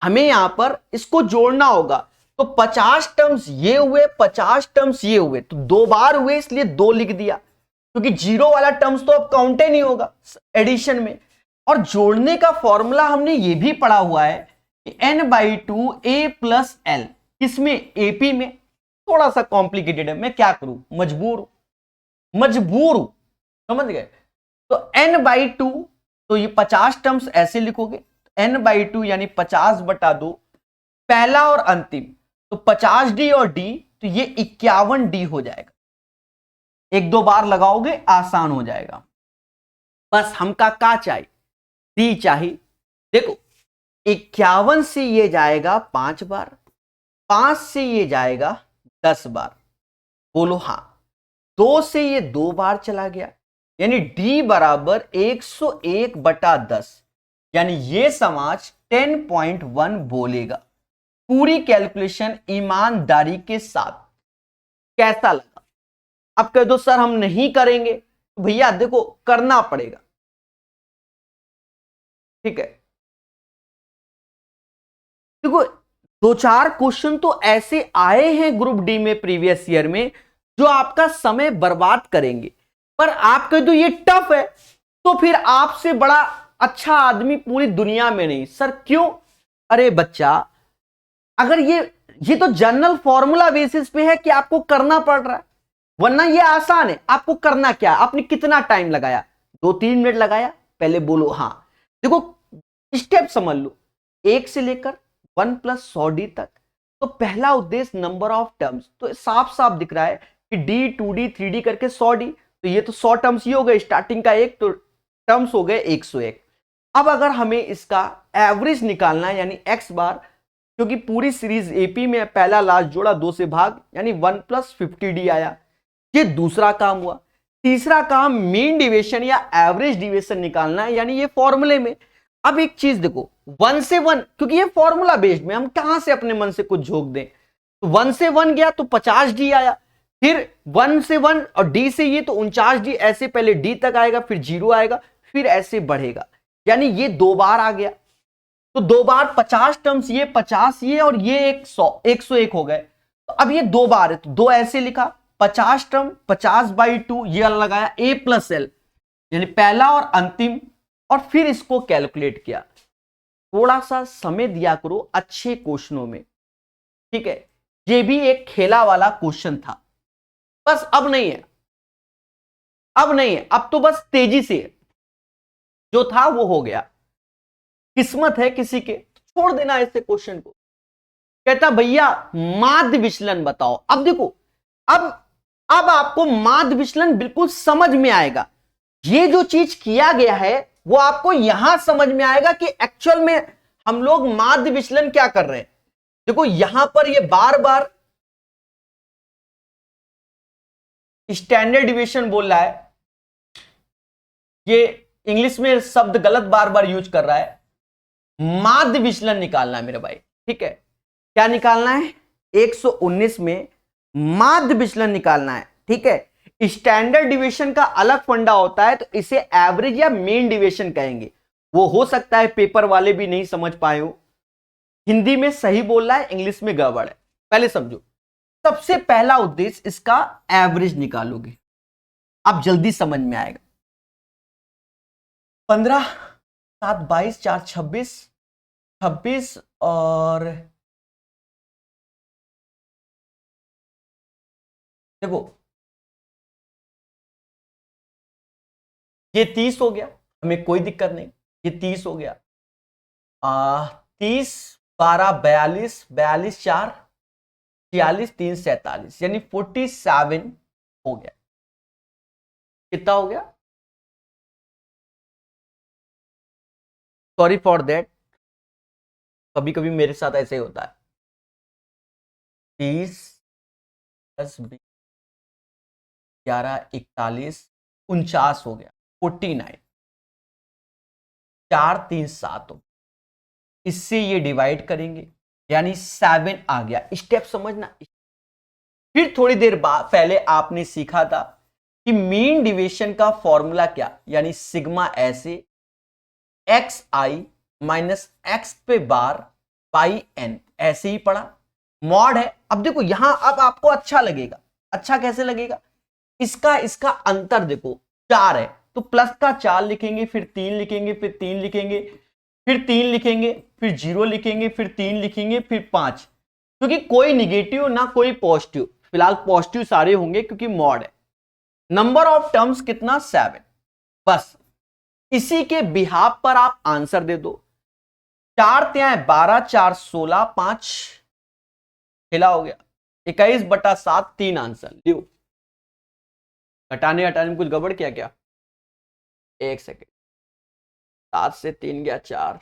हमें यहां पर इसको जोड़ना होगा। तो 50 टर्म्स ये हुए, 50 टर्म्स ये हुए, तो 2 बार हुए इसलिए 2 लिख दिया, क्योंकि 0 वाला टर्म्स तो अब काउंट ही नहीं होगा एडिशन में। और जोड़ने का फॉर्मूला हमने ये भी पढ़ा हुआ है कि n/2 a प्लस l, किसमें? एपी में। थोड़ा सा कॉम्प्लिकेटेड है, मैं क्या करूं, मजबूर हूं, समझ गए? तो n/2, तो ये 50 टर्म्स ऐसे लिखोगे, n/2 यानी 50/2, पहला और अंतिम, तो 50d और d, तो ये 51d हो जाएगा। 1-2 बार लगाओगे आसान हो जाएगा। बस हमका का चाहिए? d चाहिए। देखो 51 से ये जाएगा 5 बार, 5 से ये जाएगा 10 बार, बोलो हाँ। 2 से ये 2 बार चला गया, यानी d बराबर 101/10, यानी ये समाज 10.1 बोलेगा। पूरी कैलकुलेशन ईमानदारी के साथ। कैसा लगा? अब कह दो सर हम नहीं करेंगे, तो भैया देखो करना पड़ेगा, ठीक है। देखो 2-4 क्वेश्चन तो ऐसे आए हैं ग्रुप डी में प्रीवियस ईयर में जो आपका समय बर्बाद करेंगे, पर आप कह दो ये टफ है तो फिर आपसे बड़ा अच्छा आदमी पूरी दुनिया में नहीं। सर क्यों? अरे बच्चा, अगर ये तो जनरल फॉर्मूला बेसिस पे है कि आपको करना पड़ रहा है, वरना ये आसान है। आपको करना क्या है? आपने कितना टाइम लगाया? 2-3 मिनट लगाया? पहले बोलो हाँ। देखो स्टेप समझ लो, 1 से लेकर 1 + 100d तक। तो पहला उद्देश्य नंबर ऑफ टर्म्स, तो साफ साफ दिख रहा है कि d 2d 3d करके 100d, तो ये तो 100 टर्म्स ही हो गए, स्टार्टिंग का एक तो टर्म्स हो गए 101। अब अगर हमें इसका एवरेज निकालना है यानी x बार, क्योंकि पूरी सीरीज एपी में पहला लास्ट जोड़ा 2 से भाग यानी 1 + 50d आया, ये दूसरा काम हुआ। तीसरा काम मीन डिविएशन या एवरेज डिविएशन निकालना है, यानी ये फॉर्मूले में। अब एक चीज देखो, 1 से 1, क्योंकि ये फॉर्मूला बेस्ड में, हम कहां से अपने मन से कुछ झोंक दें। तो 1 से 1 गया तो 50d आया, फिर 1 से 1 और d से ये तो 49d, ऐसे पहले d तक आएगा, फिर 0 आएगा, फिर ऐसे बढ़ेगा, यानी ये 2 बार आ गया। तो 2 बार 50 टर्म्स, ये 50 ये और ये 101 हो गए। तो अब ये 2 बार है तो 2 ऐसे लिखा, 50 टर्म 50/2, ये लगाया a + l, यानी पहला और अंतिम, और फिर इसको कैलकुलेट किया। थोड़ा सा समय दिया करो अच्छे क्वेश्चनों में, ठीक है। ये भी एक खेला वाला क्वेश्चन था, बस अब नहीं है, अब नहीं है, अब तो बस तेजी से जो था वो हो गया। किस्मत है किसी के, छोड़ देना ऐसे क्वेश्चन को। कहता भैया माध्य विचलन बताओ। अब देखो, अब आपको माध्य विचलन बिल्कुल समझ में आएगा। ये जो चीज किया गया है वो आपको यहां समझ में आएगा कि एक्चुअल में हम लोग माध्य विचलन क्या कर रहे हैं। देखो यहां पर ये बार बार स्टैंडर्ड डिविएशन बोल रहा है, ये इंग्लिश में शब्द गलत बार बार यूज कर रहा है। माध्य विचलन निकालना है मेरे भाई, ठीक है। क्या निकालना है? 119 में माध्य विचलन निकालना है, ठीक है। स्टैंडर्ड डिविएशन का अलग फंडा होता है, तो इसे एवरेज या मीन डिविएशन कहेंगे। वो हो सकता है पेपर वाले भी नहीं समझ पाए हो, हिंदी में सही बोल रहा है, इंग्लिश में गड़बड़ है। पहले समझो, सबसे पहला उद्देश्य इसका एवरेज निकालोगे, अब जल्दी समझ में आएगा। 15 7 22 4 26 26 और देखो ये 30 हो गया, हमें कोई दिक्कत नहीं, ये 30 हो गया। 30 12 42 42 4 46 3 47, यानी 47 हो गया। कितना हो गया? सॉरी फॉर दैट, कभी कभी मेरे साथ ऐसे ही होता है। 30 + 20 11 41 49 हो गया, 49। 4 3 7 हो, इससे ये डिवाइड करेंगे यानी 7 आ गया। स्टेप समझना। फिर थोड़ी देर बाद पहले आपने सीखा था कि मीन डिविएशन का फॉर्मूला क्या, यानी सिग्मा ऐसे xi माइनस x पे बार पाई n, ऐसे ही पढ़ा। मॉड है। अब देखो यहां अब आपको अच्छा लगेगा। अच्छा कैसे लगेगा? इसका अंतर देखो 4 है, तो प्लस का 4 लिखेंगे, फिर 3 लिखेंगे, फिर 3 लिखेंगे, फिर 3 लिखेंगे, फिर 0 लिखेंगे, फिर 3 लिखेंगे, फिर 5, क्योंकि कोई निगेटिव ना कोई पॉजिटिव, फिलहाल पॉजिटिव सारे होंगे क्योंकि मॉड है। नंबर ऑफ टर्म्स कितना? 7। बस इसी के बिहाफ पर आप आंसर दे दो। 4 3 12 4 16 5 खेला हो गया, 21/7 3 आंसर लियो। घटाने हटाने में कुछ गड़बड़ किया क्या? एक सेकेंड, 7 से 3 गया 4,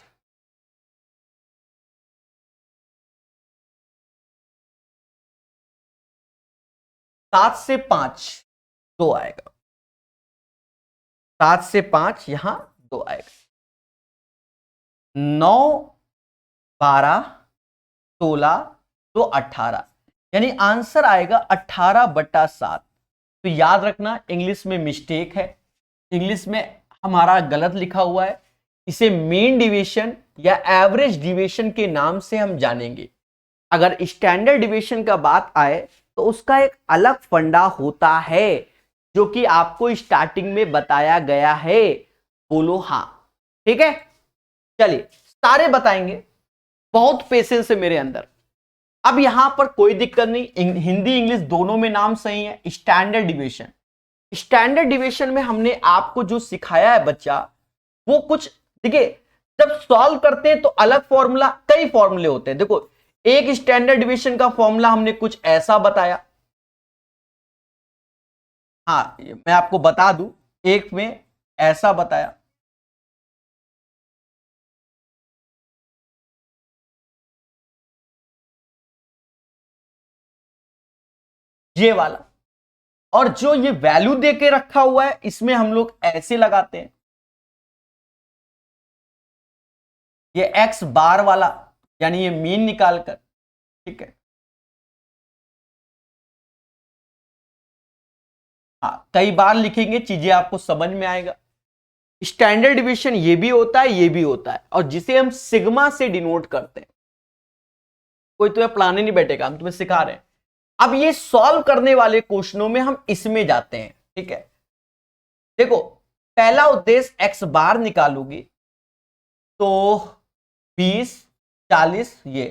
7 से 5 2 आएगा, 7 से 5 यहां 2 आएगा। 9 12 16 2 18, यानी आंसर आएगा 18/7। तो याद रखना इंग्लिश में मिस्टेक है, इंग्लिश में हमारा गलत लिखा हुआ है, इसे मीन डिविएशन या एवरेज डिविएशन के नाम से हम जानेंगे। अगर स्टैंडर्ड डिविएशन का बात आए तो उसका एक अलग फंडा होता है जो कि आपको स्टार्टिंग में बताया गया है। बोलो हाँ, ठीक है। चलिए सारे बताएंगे, बहुत पेशेंस है मेरे अंदर। अब यहां पर कोई दिक्कत नहीं, हिंदी इंग्लिश दोनों में नाम सही है। स्टैंडर्ड डिविएशन, स्टैंडर्ड डिविएशन में हमने आपको जो सिखाया है बच्चा, वो कुछ देखिए, जब सॉल्व करते हैं तो अलग फॉर्मूला, कई फॉर्मूले होते हैं। देखो एक स्टैंडर्ड डिविएशन का फॉर्मूला हमने कुछ ऐसा बताया, हाँ मैं आपको बता दूं, एक में ऐसा बताया, ये वाला, और जो ये वैल्यू दे के रखा हुआ है इसमें हम लोग ऐसे लगाते हैं, ये एक्स बार वाला, यानी ये मीन निकाल कर, ठीक है। हाँ कई बार लिखेंगे, चीजें आपको समझ में आएगा। स्टैंडर्ड डिवीजन ये भी होता है, ये भी होता है, और जिसे हम सिग्मा से डिनोट करते हैं। कोई तुम्हें पढ़ाने नहीं बैठेगा, हम तुम्हें सिखा रहे हैं। अब ये सॉल्व करने वाले क्वेश्चनों में हम इसमें जाते हैं, ठीक है। देखो पहला उद्देश्य एक्स बार निकालोगे तो 20 40, ये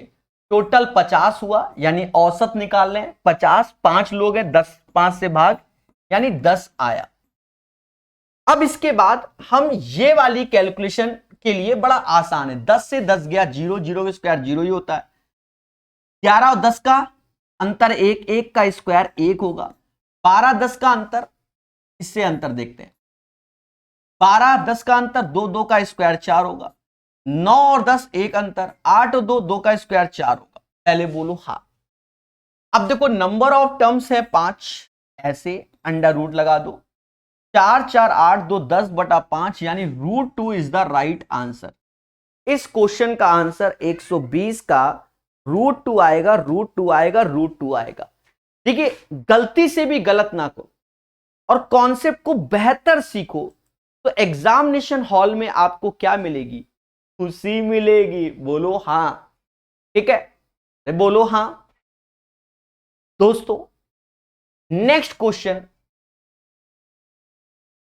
टोटल 50 हुआ, यानी औसत निकाल लें 50, 5 लोग हैं, 10 5 से भाग, यानी 10 आया। अब इसके बाद हम ये वाली कैलकुलेशन के लिए बड़ा आसान है, 10 से 10 गया 0, 0 का स्क्वायर 0 ही होता है, 11 और 10 का अंतर 1, 1 का स्क्वायर 1 होगा, 12 10 का अंतर, इससे अंतर देखते हैं, 12 10 का अंतर 2, 2 का स्क्वायर 4 होगा, 9 और 10 एक अंतर, 8 और 2, 2 का स्क्वायर 4 होगा। पहले बोलो हाँ। अब देखो नंबर ऑफ टर्म्स है 5, ऐसे अंडर रूट लगा दो, 4 4 8 2 10/5, यानी √2 इज द राइट आंसर। इस क्वेश्चन का आंसर 120 का √2 आएगा, √2 आएगा, √2 आएगा। देखिए गलती से भी गलत ना करो और कॉन्सेप्ट को बेहतर सीखो, तो एग्जामिनेशन हॉल में आपको क्या मिलेगी? खुशी मिलेगी। बोलो हाँ, ठीक है, बोलो हाँ। दोस्तों नेक्स्ट क्वेश्चन,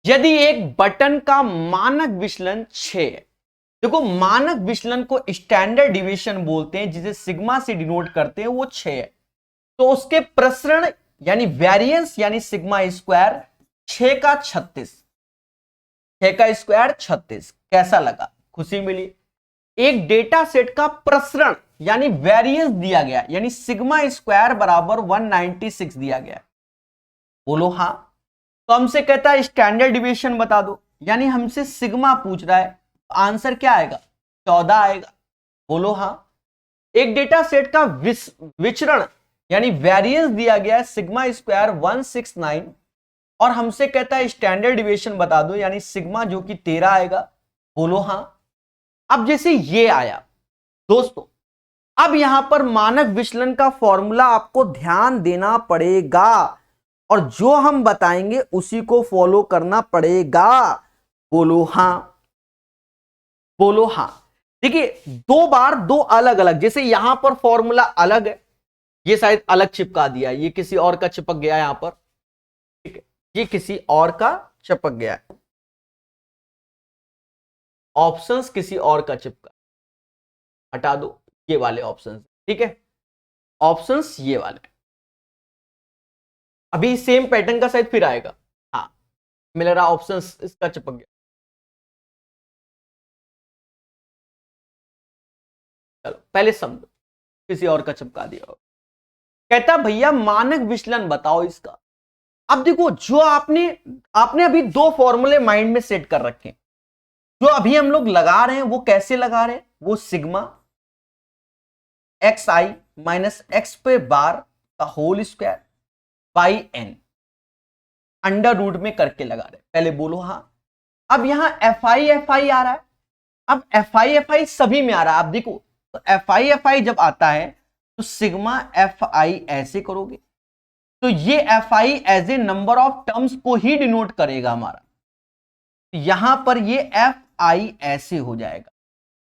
यदि एक बटन का मानक विचलन 6 है, देखो मानक विचलन को स्टैंडर्ड डिवीजन बोलते हैं, जिसे सिग्मा से डिनोट करते हैं, वो 6 है, तो उसके प्रसरण यानी वेरिएंस यानी सिग्मा स्क्वायर 6 का 36, 6 का स्क्वायर 36। कैसा लगा? खुशी मिली। एक डेटा सेट का प्रसरण यानी वेरिएंस दिया गया, यानी सिग्मा स्क्वायर बराबर 196 दिया गया। बोलो हाँ। तो हमसे कहता है स्टैंडर्ड डिवीजन बता दो, यानी हमसे सिग्मा पूछ रहा है, तो आंसर क्या आएगा? 14 आएगा। बोलो हाँ। एक डेटा सेट का विचरण यानी वेरिएंस दिया गया है सिग्मा स्क्वायर 169, और हमसे कहता है स्टैंडर्ड डिवीजन बता दो, यानी सिग्मा जो कि 13 आएगा। बोलो हाँ। अब जैसे ये आया दोस्तों, अब यहां पर मानक विचलन का फॉर्मूला आपको ध्यान देना पड़ेगा, और जो हम बताएंगे उसी को फॉलो करना पड़ेगा। बोलो हां, बोलो हां। देखिए 2 बार 2 अलग अलग, जैसे यहां पर फॉर्मूला अलग है, ये शायद अलग चिपका दिया है, ये किसी और का चिपक गया यहां पर, ठीक है, ये किसी और का चिपक गया है, ऑप्शंस किसी और का चिपका, हटा दो ये वाले ऑप्शंस, ठीक है, ऑप्शंस ये वाले। अभी सेम पैटर्न का शायद फिर आएगा, हाँ मिल रहा, ऑप्शंस इसका चिपक गया। चलो पहले समझो, किसी और का चिपका दिया होगा। कहता भैया मानक विचलन बताओ इसका। अब देखो जो आपने अभी 2 फॉर्मूले माइंड में सेट कर रखे हैं, जो अभी हम लोग लगा रहे हैं वो कैसे लगा रहे हैं? वो सिग्मा xi माइनस एक्स पे बार का whole square by n under root में करके लगा रहे हैं। पहले बोलो हाँ। अब यहां fi आ रहा है, अब fi सभी में आ रहा है। आप देखो तो fi जब आता है तो सिग्मा fi ऐसे करोगे, तो ये fi as a number of terms को ही डिनोट करेगा हमारा, यहां पर ये fi ऐसे हो जाएगा,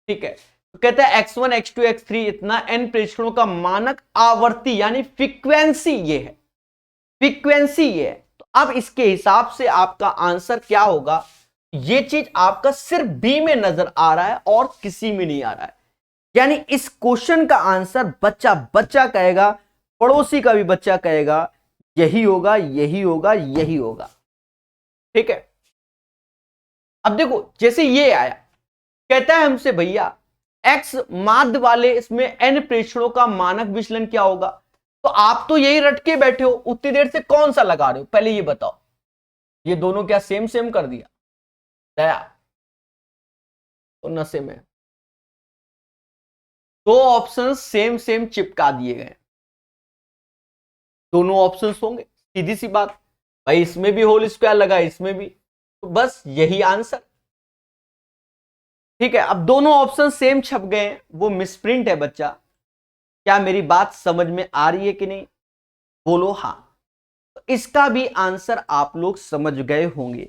ठीक है, तो कहते हैं x1 x2 x3 इतना n प्रेक्षणों का मानक आवर्ती यानी फ्रीक्वेंसी ये है, फ्रीक्वेंसी ये है। तो अब इसके हिसाब से आपका आंसर क्या होगा, ये चीज आपका सिर्फ बी में नजर आ रहा है और किसी में नहीं आ रहा है। यानी इस क्वेश्चन का आंसर बच्चा बच्चा कहेगा, पड़ोसी का भी बच्चा कहेगा यही होगा यही होगा यही होगा। ठीक है, अब देखो जैसे ये आया, कहता है हमसे भैया x माध्य वाले इसमें n प्रेक्षणों का मानक विचलन क्या होगा। तो आप तो यही रट के बैठे हो, उतनी देर से कौन सा लगा रहे हो, पहले ये बताओ। ये दोनों क्या सेम सेम कर दिया, दया तो नशे में। दो ऑप्शन सेम सेम चिपका दिए गए, दोनों ऑप्शंस होंगे, सीधी सी बात भाई, इसमें भी होल स्क्वायर लगा इसमें भी, तो बस यही आंसर। ठीक है, अब दोनों ऑप्शन सेम छप गए हैं, वो मिसप्रिंट है बच्चा। क्या मेरी बात समझ में आ रही है कि नहीं, बोलो हाँ। तो इसका भी आंसर आप लोग समझ गए होंगे।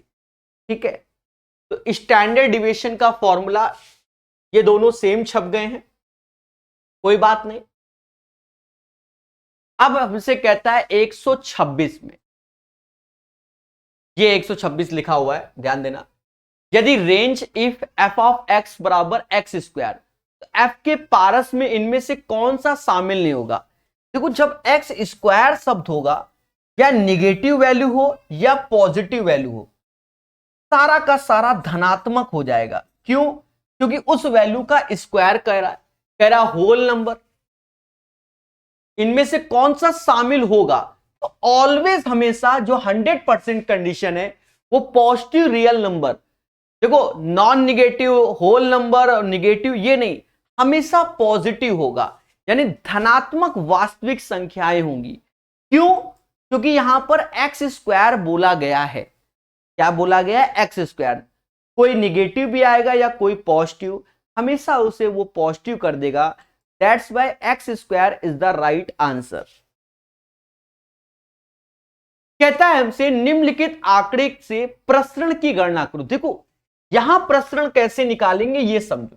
ठीक है, तो स्टैंडर्ड डिविएशन का फॉर्मूला ये दोनों सेम छप गए हैं, कोई बात नहीं। अब हमसे कहता है 126 में, ये 126 लिखा हुआ है ध्यान देना, यदि range if F of x बराबर एक्स स्क्वायर, तो एफ के पारस में इनमें से कौन सा शामिल नहीं होगा। देखो जब एक्स स्क्वायर शब्द होगा, या निगेटिव वैल्यू हो या पॉजिटिव वैल्यू हो, सारा का सारा धनात्मक हो जाएगा। क्यों, क्योंकि उस वैल्यू का स्क्वायर कह रहा होल नंबर, इनमें से कौन सा शामिल होगा। तो ऑलवेज हमेशा जो 100% कंडीशन है वो पॉजिटिव रियल नंबर, देखो नॉन निगेटिव होल नंबर और निगेटिव ये नहीं, हमेशा पॉजिटिव होगा, यानी धनात्मक वास्तविक संख्याएं होंगी। क्यों, क्योंकि यहां पर एक्स स्क्वायर बोला गया है। क्या बोला गया है, एक्स स्क्वायर। कोई निगेटिव भी आएगा या कोई पॉजिटिव, हमेशा उसे वो पॉजिटिव कर देगा। That's why x square is the right answer. कहता है हमसे निम्नलिखित आंकड़े से प्रसरण की गणना करो। देखो यहां प्रसरण कैसे निकालेंगे ये समझो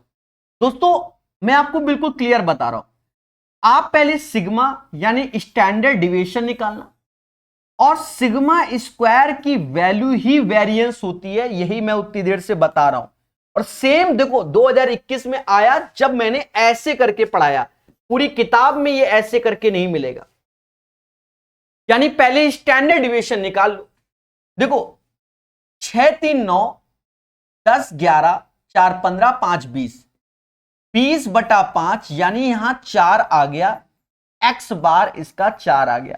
दोस्तों, मैं आपको बिल्कुल क्लियर बता रहा हूं। आप पहले सिग्मा यानी स्टैंडर्ड डिविएशन निकालना, और सिग्मा स्क्वायर की वैल्यू ही वेरिएंस होती है, यही मैं उतनी देर से बता रहा हूं। और सेम देखो 2021 में आया जब मैंने ऐसे करके पढ़ाया, पूरी किताब में ये ऐसे करके नहीं मिलेगा। यानी पहले स्टैंडर्ड डिविएशन निकाल लो। देखो 6 3 9 10 11 4 15 5 20, 20/5 यानी यहां 4 आ गया, x बार इसका 4 आ गया।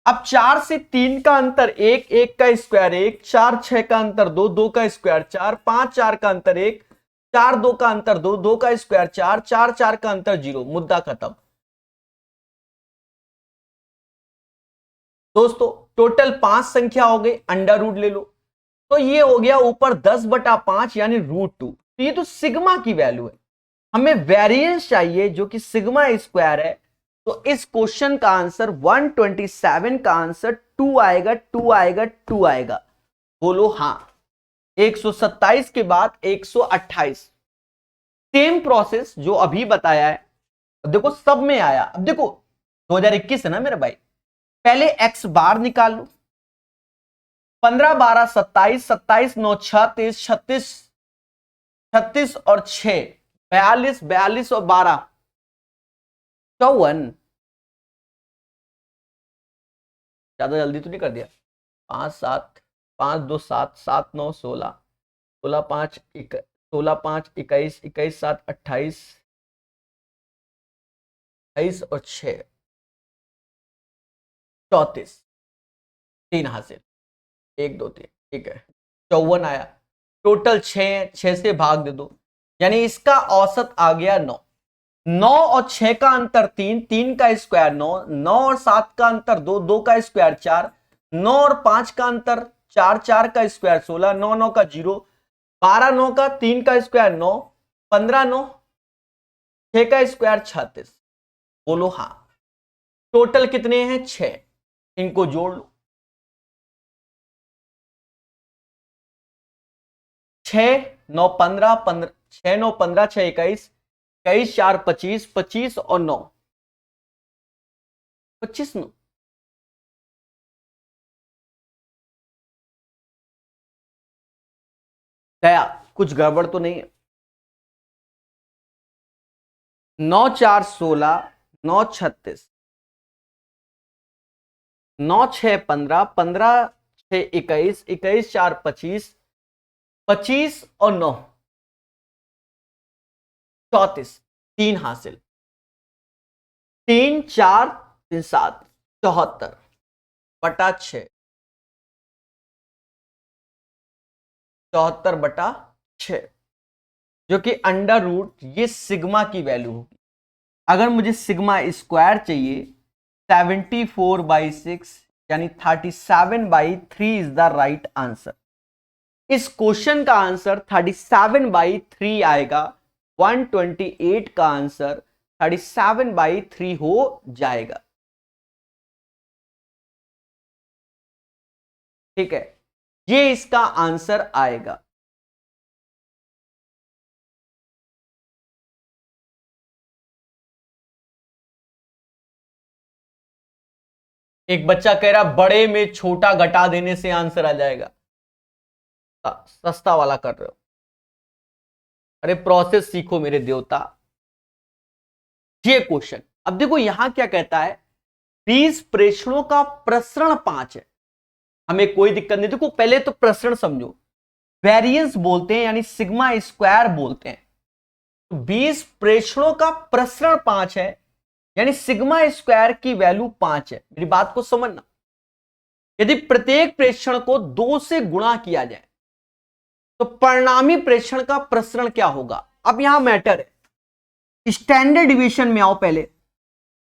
अब 4 से 3 का अंतर 1, 1 का स्क्वायर 1, 4 6 का अंतर 2, 2 का स्क्वायर 4, 5 4 का अंतर 1, 4 2 का अंतर 2, 2 का स्क्वायर 4, 4 4 का अंतर 0, मुद्दा खत्म। दोस्तों टोटल 5 संख्या हो गई, अंडर रूट ले लो, तो ये हो गया ऊपर 10/5 यानी √2। तो ये तो सिग्मा की वैल्यू है, हमें वेरिएंस चाहिए जो कि सिग्मा स्क्वायर है। तो इस क्वेश्चन का आंसर 127 का आंसर 2 आएगा, 2 आएगा, 2 आएगा। बोलो हां। 127 के बाद 128, सेम प्रोसेस जो अभी बताया है, देखो सब में आया। अब देखो 2021 है ना मेरे भाई, पहले x बार निकाल लो, 15 12 27, 27 9 36, 36 36 और 6 42, 42 और 12 54। ज्यादा जल्दी तो नहीं कर दिया। 5 7 5 2 7 7 9 16, 16 5 16 5 21, 21 7 28, 28 और 6 34, 3 हासिल, 1 2 3, ठीक है 54 आया। टोटल 6 से भाग दे दो, यानी इसका औसत आ गया 9। 9 और 6 का अंतर 3, 3 का स्क्वायर 9, 9 और 7 का अंतर 2, 2 का स्क्वायर 4, 9 और 5 का अंतर 4, 4 का स्क्वायर 16, 9 9 का 0, 12 9 का 3 का स्क्वायर 9, 15 9, 6 का स्क्वायर 36। बोलो हाँ। टोटल कितने हैं, 6, इनको जोड़ लो। 6 9 15 15 6 9 15 6 21 21 4 25 25 और 9 25 9 दया कुछ गड़बड़ तो नहीं है। 9 4 16 9 36 9 6 15 15 6 21 21 4 25 25 और 9 34 3 हासिल 3 4 3 7 74 बटा 6 74 बटा 6 जो कि अंडर रूट ये सिग्मा की वैल्यू होगी। अगर मुझे सिग्मा स्क्वायर चाहिए 74/6 यानी 37/3 इज द राइट आंसर। इस क्वेश्चन का आंसर 37/3 आएगा। 128 का आंसर 37/3 हो जाएगा। ठीक है, ये इसका आंसर आएगा। एक बच्चा कह रहा बड़े में छोटा घटा देने से आंसर आ जाएगा। सस्ता वाला कर रहे हो। अरे प्रोसेस सीखो मेरे देवता। ये क्वेश्चन अब देखो यहां क्या कहता है, 20 प्रेषणों का प्रसरण 5 है। हमें कोई दिक्कत नहीं। देखो पहले तो प्रसरण समझो, वेरिएंस बोलते हैं यानी सिग्मा स्क्वायर बोलते हैं। तो 20 प्रेषणों का प्रसरण 5 है यानी सिग्मा स्क्वायर की वैल्यू 5 है। मेरी बात को समझना, यदि प्रत्येक प्रेषण को 2 से गुणा किया जाए तो परिणामी प्रेषण का प्रसरण क्या होगा। अब यहां मैटर है, स्टैंडर्ड डिवीजन में आओ। पहले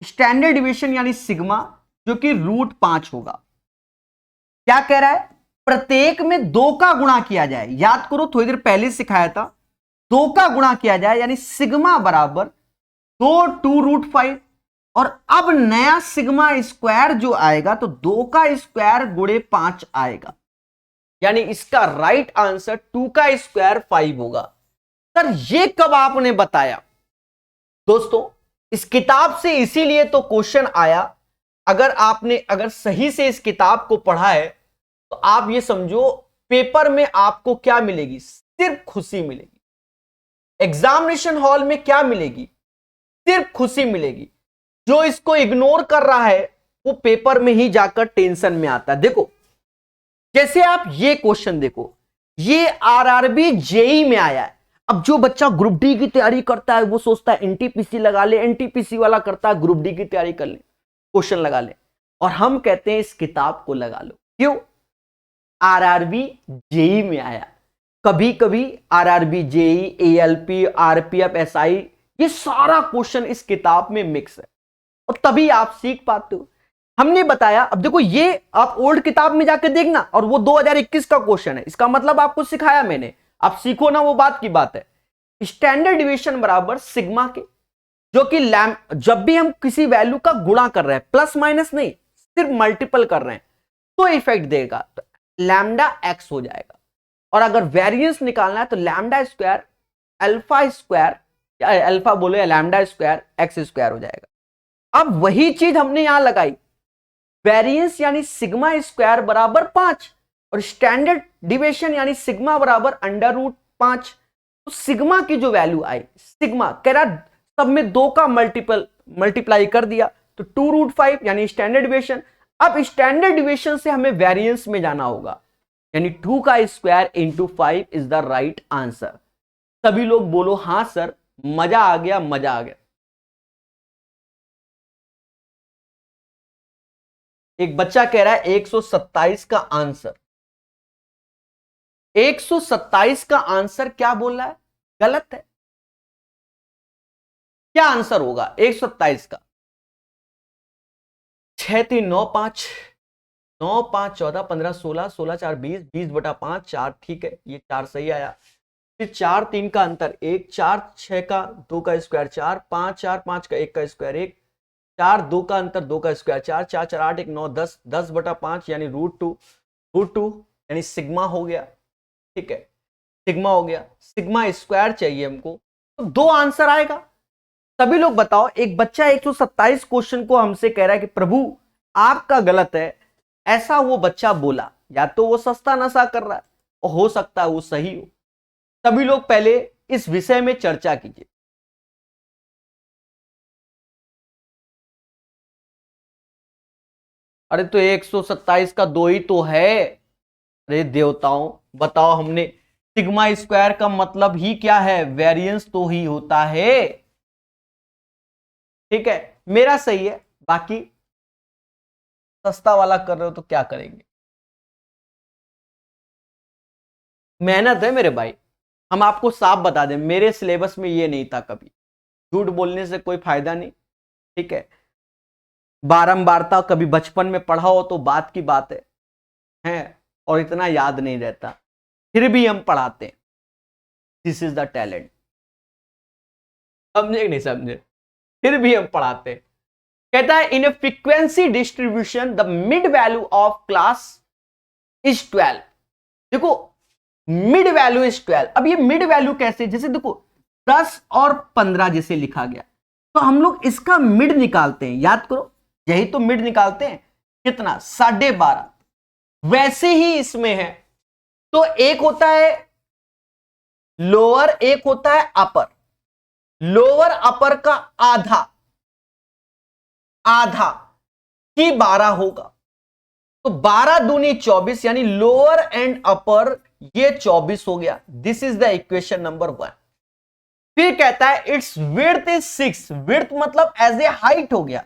स्टैंडर्ड डिवीजन यानी सिग्मा जो कि √5 होगा। क्या कह रहा है, प्रत्येक में 2 का गुणा किया जाए। याद करो थोड़ी देर पहले सिखाया था, 2 का गुणा किया जाए यानी सिग्मा बराबर 2√5। और अब नया सिग्मा स्क्वायर जो आएगा तो 2 का स्क्वायर गुणे 5 आएगा, यानी इसका राइट आंसर 2 का स्क्वायर 5 होगा। सर ये कब आपने बताया। दोस्तों इस किताब से इसीलिए तो क्वेश्चन आया। अगर सही से इस किताब को पढ़ा है तो आप ये समझो पेपर में आपको क्या मिलेगी, सिर्फ खुशी मिलेगी। एग्जामिनेशन हॉल में क्या मिलेगी, सिर्फ खुशी मिलेगी। जो इसको इग्नोर कर रहा है वो पेपर में ही जाकर टेंशन में आता है। देखो जैसे आप ये क्वेश्चन देखो, ये आरआरबी जेई में आया है। अब जो बच्चा ग्रुप डी की तैयारी करता है वो सोचता है एनटीपीसी लगा ले, एनटीपीसी वाला करता है ग्रुप डी की तैयारी कर ले, क्वेश्चन लगा ले। और हम कहते हैं इस किताब को लगा लो। क्यों, आरआरबी जेई में आया। कभी कभी RRB JE, ALP, RPF, SI, ये सारा क्वेश्चन इस किताब में मिक्स है और तभी आप सीख पाते हो। हमने बताया, अब देखो ये आप ओल्ड किताब में जाके देखना और वो 2021 का क्वेश्चन है। इसका मतलब आपको सिखाया मैंने, आप सीखो ना, वो बात की बात है। स्टैंडर्ड डिवीजन बराबर सिग्मा के, जो कि जब भी हम किसी वैल्यू का गुणा कर रहे हैं, प्लस माइनस नहीं, सिर्फ मल्टीपल कर रहे हैं तो इफेक्ट देगा, तो लैम्डा एक्स हो जाएगा। और अगर वेरिएंस निकालना है तो lambda square alpha square, alpha बोलो या लैम्डा स्क्वायर एक्स स्क्वायर हो जाएगा। अब वही चीज हमने यहां लगाई, वेरिएंस यानी सिग्मा स्क्वायर बराबर 5 और स्टैंडर्ड डिविएशन यानी सिग्मा बराबर √5। तो सिग्मा की जो वैल्यू आई, सिग्मा कह रहा सब में 2 का मल्टीप्लाई कर दिया तो 2√5 यानी स्टैंडर्ड डिविएशन। अब स्टैंडर्ड डिविएशन से हमें वेरिएंस में जाना होगा, यानी 2 का square into 5 is the right answer. सभी लोग बोलो हां सर, मजा आ गया, मजा आ गया। एक बच्चा कह रहा है 127 का आंसर, 127 का आंसर क्या बोल रहा है, गलत है। क्या आंसर होगा 127 का, 6 3 9 5 9 5 14 15 16 16 4 20 20 बटा 5 4, ठीक है ये 4 सही आया। फिर 4 3 का अंतर 1, 4 6 का 2 का स्क्वायर 4, 5 4 5 का 1 का स्क्वायर 1, 4 2 का अंतर 2 का स्क्वायर 4, 4 4 8 1 9 10 10 बटा 5 यानी √2 यानी सिग्मा हो गया। ठीक है, सिग्मा हो गया, सिग्मा स्क्वायर चाहिए हमको, तो 2 आंसर आएगा। सभी लोग बताओ, एक बच्चा 127 क्वेश्चन को हमसे कह रहा है कि प्रभु आपका गलत है, ऐसा वो बच्चा बोला, या तो वो सस्ता नशा कर रहा है और हो सकता है वो सही हो। सभी लोग पहले इस विषय में चर्चा कीजिए। अरे तो 127 का 2 ही तो है। अरे देवताओं बताओ, हमने सिग्मा स्क्वायर का मतलब ही क्या है, वेरिएंस तो ही होता है। ठीक है, मेरा सही है, बाकी सस्ता वाला कर रहे हो तो क्या करेंगे। मेहनत है मेरे भाई, हम आपको साफ बता दें, मेरे सिलेबस में ये नहीं था कभी, झूठ बोलने से कोई फायदा नहीं। ठीक है, बारंबारता कभी बचपन में पढ़ा हो तो बात की बात है और इतना याद नहीं रहता, फिर भी हम पढ़ाते हैं। This is the talent. समझे नहीं समझे, फिर भी हम पढ़ाते हैं। कहता है in a frequency distribution the mid value of class is 12। देखो मिड वैल्यू इज 12। अब ये मिड वैल्यू कैसे, जैसे देखो 10 और 15 जैसे लिखा गया, तो हम लोग इसका मिड निकालते हैं, याद करो यही तो मिड निकालते हैं, कितना 12.5। वैसे ही इसमें है, तो एक होता है लोअर, एक होता है अपर। लोअर अपर का आधा की 12 होगा, तो 12 दूनी 24, यानी लोअर एंड अपर ये 24 हो गया। This is the equation number 1। फिर कहता है इट्स विड्थ इज 6। विड्थ मतलब एज ए हाइट हो गया,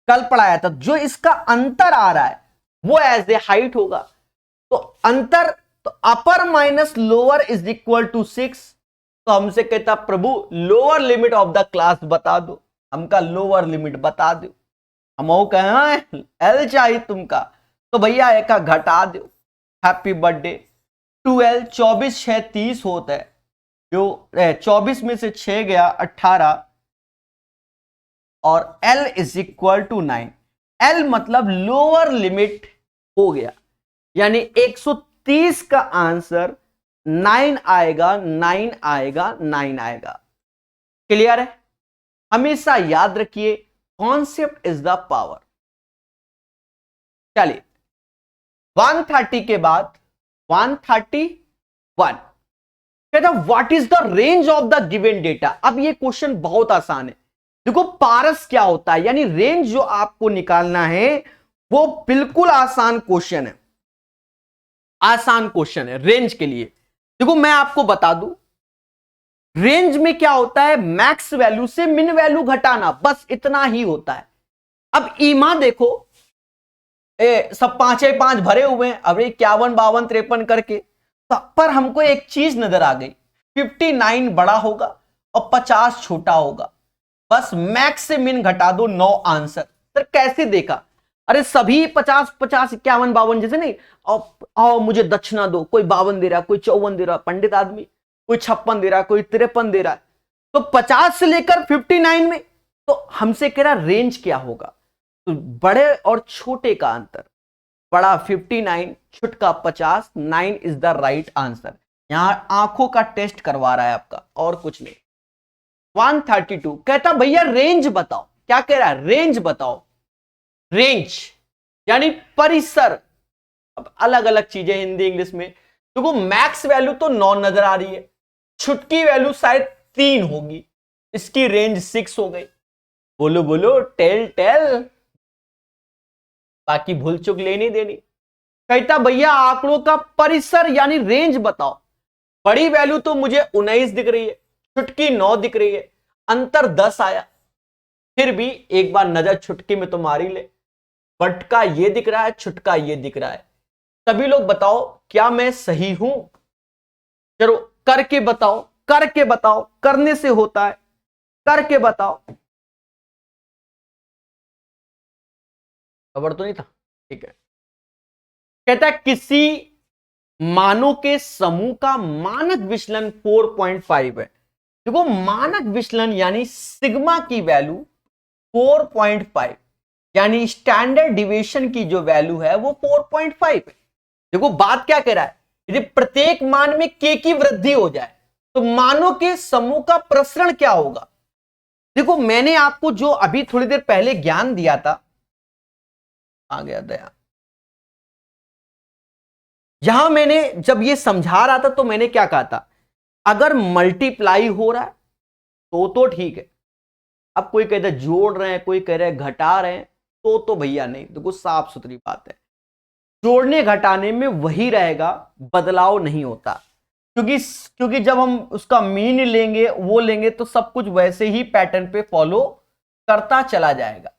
कल पढ़ाया था, जो इसका अंतर आ रहा है वो एज ए हाइट होगा। तो अंतर, तो upper minus lower is equal to 6। तो हमसे कहता प्रभु lower limit of the class बता दो, हमका लोअर लिमिट बता दो। हम कहें एल चाहिए तुमका, तो भैया एक का घटा दो। Happy birthday. 12 24 6 30 होता है, जो 24 में से 6 गया 18, और L is equal to 9। L मतलब लोअर लिमिट हो गया, यानी 130 का आंसर 9 आएगा, 9 आएगा, 9 आएगा। क्लियर है? हमेशा याद रखिए, कॉन्सेप्ट इज द पावर। चलिए 130 के बाद 131 कहता what is the range of the given data. अब ये क्वेश्चन बहुत आसान है। देखो पारस क्या होता है, यानी रेंज जो आपको निकालना है वो बिल्कुल आसान क्वेश्चन है, आसान क्वेश्चन है रेंज के लिए। देखो मैं आपको बता दूं, रेंज में क्या होता है, मैक्स वैल्यू से मिन वैल्यू घटाना, बस इतना ही होता है। अब ईमा देखो, सब 5 भरे हुए हैं, अब 51 52 53 करके, तो पर हमको एक चीज नजर आ गई, 59 बड़ा होगा और 50 छोटा होगा। बस मैक्स से मिन घटा दो, 9 आंसर। सर कैसे देखा? अरे सभी 50 50 51 52 जैसे नहीं, आओ मुझे दक्षिणा दो, कोई 52 दे रहा, कोई 54 दे रहा, पंडित आदमी, कोई 56 दे रहा, कोई 53 दे रहा है, तो 50 से लेकर 59 में, तो हमसे कह रहा रेंज क्या होगा। तो बड़े और छोटे का अंतर, बड़ा 59, छुटका 50, 9 इज द राइट आंसर। यहां आंखों का टेस्ट करवा रहा है आपका, और कुछ नहीं। 132 कहता भैया रेंज बताओ। क्या कह रहा है? रेंज बताओ। रेंज यानी परिसर। अब अलग अलग चीजें हिंदी इंग्लिश में। देखो मैक्स वैल्यू तो 9 नजर आ रही है, छुटकी वैल्यू शायद 3 होगी, इसकी रेंज 6 हो गई। बोलो बोलो, टेल टेल, बाकी भूल चुक लेनी देनी। कहता भैया आंकड़ों का परिसर यानी रेंज बताओ। बड़ी वैल्यू तो मुझे 19 दिख रही है, छुटकी 9 दिख रही है, अंतर 10 आया। फिर भी एक बार नजर छुटकी में तुम्हारी ले, बटका ये दिख रहा है, छुटका ये दिख रहा है। सभी लोग बताओ क्या मैं सही हूं? चलो करके बताओ, करके बताओ, करने से होता है, करके बताओ। खबर तो नहीं था? ठीक है। कहता है किसी मानों के समूह का मानक विचलन 4.5 है। देखो मानक विचलन यानी सिग्मा की वैल्यू 4.5, यानी स्टैंडर्ड डिविएशन की जो वैल्यू है वो 4.5 है। देखो बात क्या कह रहा है, यदि प्रत्येक मान में k की वृद्धि हो जाए तो मानों के समूह का प्रसरण क्या होगा। देखो मैंने आपको जो अभी थोड़ी देर पहले ज्ञान दिया था, आ गया दया, यहां मैंने जब ये समझा रहा था तो मैंने क्या कहा था, अगर मल्टीप्लाई हो रहा है तो ठीक है। अब कोई कहता है जोड़ रहे हैं, कोई कह रहे हैं घटा रहे हैं, तो भैया नहीं, देखो साफ सुथरी बात है, जोड़ने घटाने में वही रहेगा, बदलाव नहीं होता। क्योंकि जब हम उसका मीन लेंगे वो लेंगे तो सब कुछ वैसे ही पैटर्न पे फॉलो करता चला जाएगा।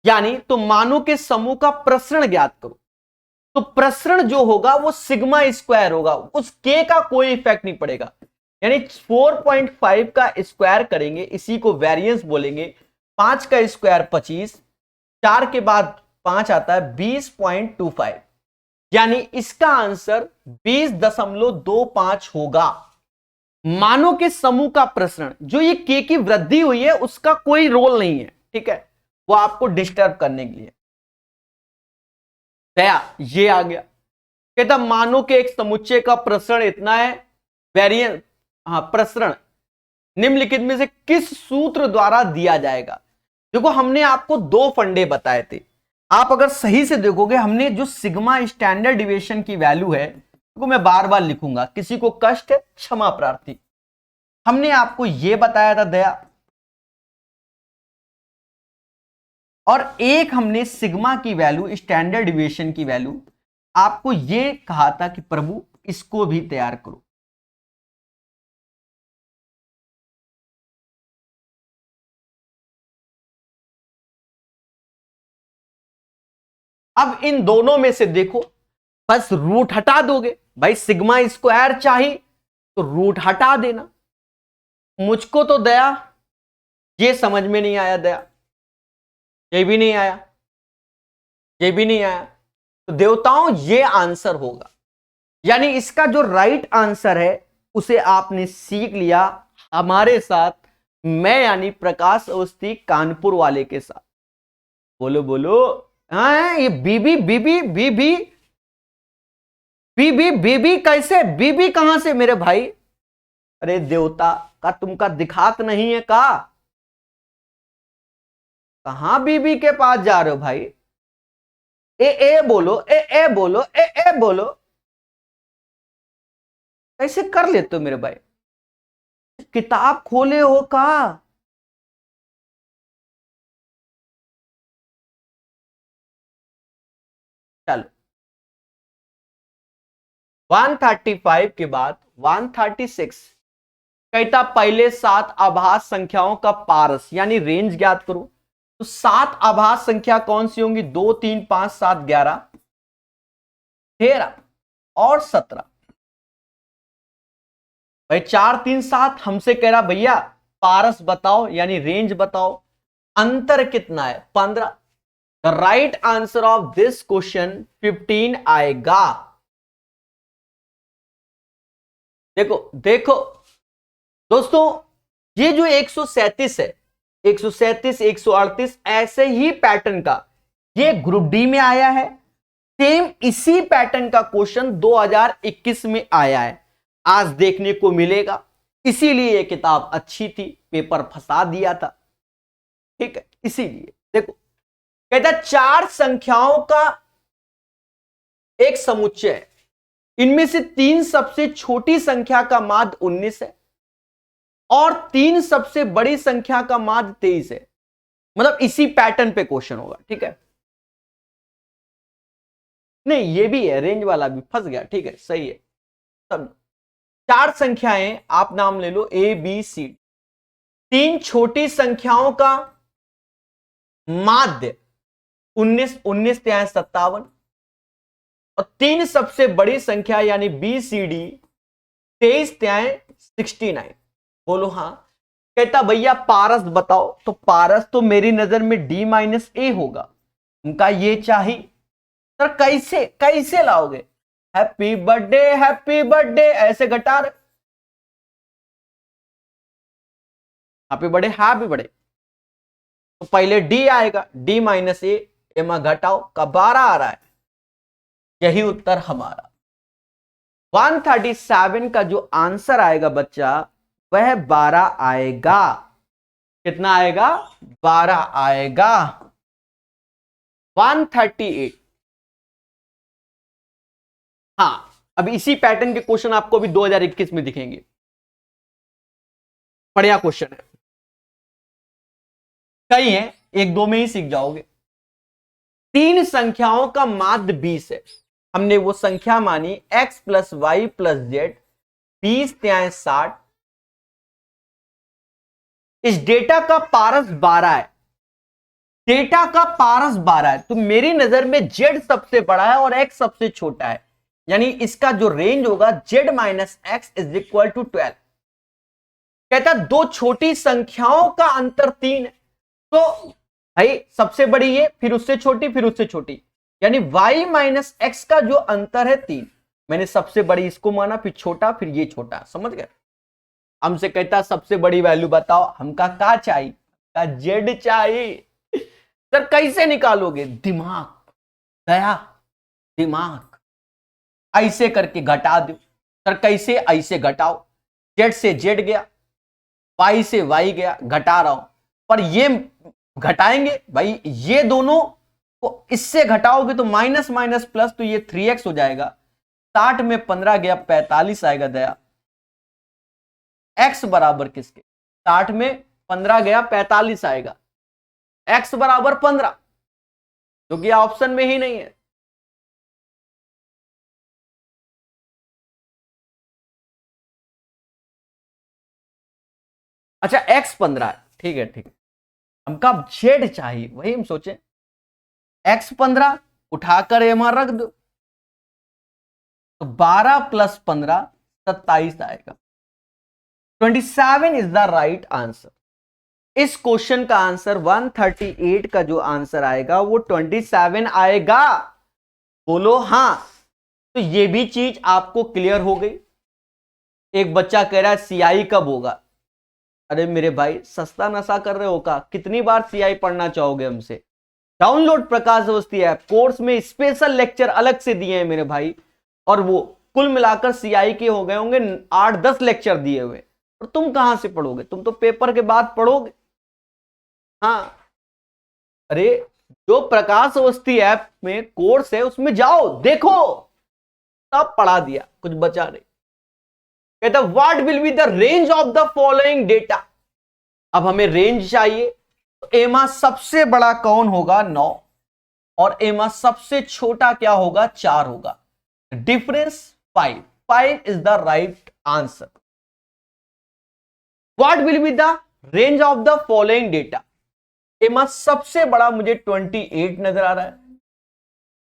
यानी तो मानों के समूह का प्रसरण ज्ञात करो, तो प्रसरण जो होगा वो सिग्मा स्क्वायर होगा, उस के का कोई इफेक्ट नहीं पड़ेगा। यानी 4.5 का स्क्वायर करेंगे, इसी को वेरिएंस बोलेंगे। 5 का स्क्वायर 25, 4 के बाद 5 आता है 20.25, यानी इसका आंसर 20.25 होगा। मानों के समूह का प्रसरण, जो ये के की वृद्धि हुई है उसका कोई रोल नहीं है, ठीक है, वो आपको डिस्टर्ब करने के लिए। दया ये आ गया, कहता मानों के एक समुच्चय का प्रसरण इतना है, वेरिएंस, प्रसरण निम्नलिखित में से किस सूत्र द्वारा दिया जाएगा। देखो हमने आपको दो फंडे बताए थे, आप अगर सही से देखोगे हमने जो सिग्मा स्टैंडर्ड डिविएशन की वैल्यू है, देखो मैं बार बार लिखूंगा, किसी को कष्ट है क्षमा प्रार्थी, हमने आपको यह बताया था दया, और एक हमने सिग्मा की वैल्यू स्टैंडर्ड डिविएशन की वैल्यू आपको यह कहा था कि प्रभु इसको भी तैयार करो। अब इन दोनों में से देखो, बस रूट हटा दोगे, भाई सिग्मा स्क्वायर चाहिए तो रूट हटा देना। मुझको तो दया ये समझ में नहीं आया, दया ये भी नहीं आया, ये भी नहीं आया, तो देवताओं ये आंसर होगा। यानी इसका जो राइट आंसर है उसे आपने सीख लिया हमारे साथ, मैं यानी प्रकाश अवस्थी कानपुर वाले के साथ। बोलो बोलो, हाँ ये बीबी बीबी बीबी बीबी बीबी कैसे, बीबी कहां से मेरे भाई, अरे देवता का तुमका दिखात नहीं है का, कहां बीबी के पास जा रहे हो भाई, ए बोलो, ए बोलो, ए बोलो, कैसे कर लेते हो मेरे भाई, किताब खोले हो का, चलो 135 के बाद 136 कहता पहले 7 आभास संख्याओं का पारस यानी रेंज ज्ञात करो। तो 7 आभास संख्या कौन सी होंगी, 2 3 5 7 11 13 और 17। भाई 4 3 7 हमसे कह रहा भैया पारस बताओ यानी रेंज बताओ, अंतर कितना है 15। The right answer of this question 15 आएगा। देखो देखो दोस्तों, ये जो 137 है, 137 138 ऐसे ही पैटर्न का ये ग्रुप डी में आया है, सेम इसी पैटर्न का क्वेश्चन 2021 में आया है, आज देखने को मिलेगा। इसीलिए ये किताब अच्छी थी, पेपर फंसा दिया था, ठीक है, इसीलिए देखो कहता 4 संख्याओं का एक समुच्चय है, इनमें से 3 सबसे छोटी संख्या का माध्य 19 है और 3 सबसे बड़ी संख्या का माध्य 23 है। मतलब इसी पैटर्न पे क्वेश्चन होगा, ठीक है, नहीं ये भी है, रेंज वाला भी फंस गया, ठीक है सही है। सब 4 संख्याएं आप नाम ले लो ए बी सी, 3 छोटी संख्याओं का माध्य 19 19 त्यां 57 और 3 सबसे बड़ी संख्या यानी बी सी डी 23 त्यां 69। बोलो हाँ। कहता भैया पारस बताओ, तो पारस तो मेरी नजर में डी माइनस ए होगा, उनका ये चाहिए। सर कैसे कैसे लाओगे, हैप्पी बर्थडे ऐसे घटा रहे, हैप्पी बर्थडे, तो पहले डी आएगा, डी माइनस ए, एमा घटाओ का 12 आ रहा है, यही उत्तर हमारा 137 का जो आंसर आएगा बच्चा वह 12 आएगा। कितना आएगा? 12 आएगा। 138। हाँ, अब इसी पैटर्न के क्वेश्चन आपको अभी 2021 में दिखेंगे। बढ़िया क्वेश्चन है, कई है, एक दो में ही सीख जाओगे। तीन संख्याओं का माध्य 20 है। हमने वो संख्या मानी x plus y plus z, 20 त्यां 60। इस डेटा का पारस 12 है। डेटा का पारस 12 है, तो मेरी नजर में z सबसे बड़ा है और x सबसे छोटा है, यानी इसका जो रेंज होगा z minus x is equal to 12। कहता दो छोटी संख्याओं का अंतर 3 है, तो भाई सबसे बड़ी ये, फिर उससे छोटी, फिर उससे छोटी, यानी y माइनस एक्स का जो अंतर है 3। मैंने सबसे बड़ी इसको माना, फिर छोटा, फिर ये छोटा। समझ गए? हमसे कहता सबसे बड़ी वैल्यू बताओ, हमका का चाहिए? का जेड चाहिए। सर कैसे निकालोगे? दिमाग, दया, दिमाग। ऐसे करके घटा दो। सर कैसे? ऐसे घटाओ। जेड से जेड गया, वाई से वाई गया, घटा रहा हूं, पर ये घटाएंगे भाई, ये दोनों को इससे घटाओगे तो माइनस माइनस प्लस, तो ये 3x हो जाएगा। 60 में 15 गया, 45 आएगा। दया, x बराबर किसके? 60 में 15 गया, 45 आएगा। x बराबर 15, जो कि ऑप्शन में ही नहीं है। अच्छा, x 15 है, ठीक है ठीक है। हमका जेड चाहिए, वही हम सोचे। x 15 उठाकर यहां रख दो, तो 12 प्लस 15 27 आएगा। 27 इज द राइट आंसर। इस क्वेश्चन का आंसर 138 का जो आंसर आएगा वो 27 आएगा। बोलो हाँ। तो ये भी चीज आपको क्लियर हो गई। एक बच्चा कह रहा है सीआई कब होगा? अरे मेरे भाई, सस्ता नशा कर रहे हो का? कितनी बार सीआई पढ़ना चाहोगे हमसे? डाउनलोड प्रकाश अवस्थी ऐप, कोर्स में स्पेशल लेक्चर अलग से दिए हैं मेरे भाई, और वो कुल मिलाकर सीआई के हो गए होंगे 8-10 लेक्चर दिए हुए। और तुम कहां से पढ़ोगे? तुम तो पेपर के बाद पढ़ोगे। हाँ, अरे जो प्रकाश अवस्थी ऐप में कोर्स है उसमें जाओ, देखो, तब पढ़ा दिया, कुछ बचा नहीं। कहता what will be the range of the following data. अब हमें रेंज चाहिए, तो एमा सबसे बड़ा कौन होगा? 9, और एमा सबसे छोटा क्या होगा? 4 होगा। Difference 5 is the right answer. What will be the range of the following data. एमा सबसे बड़ा मुझे 28 नजर आ रहा है,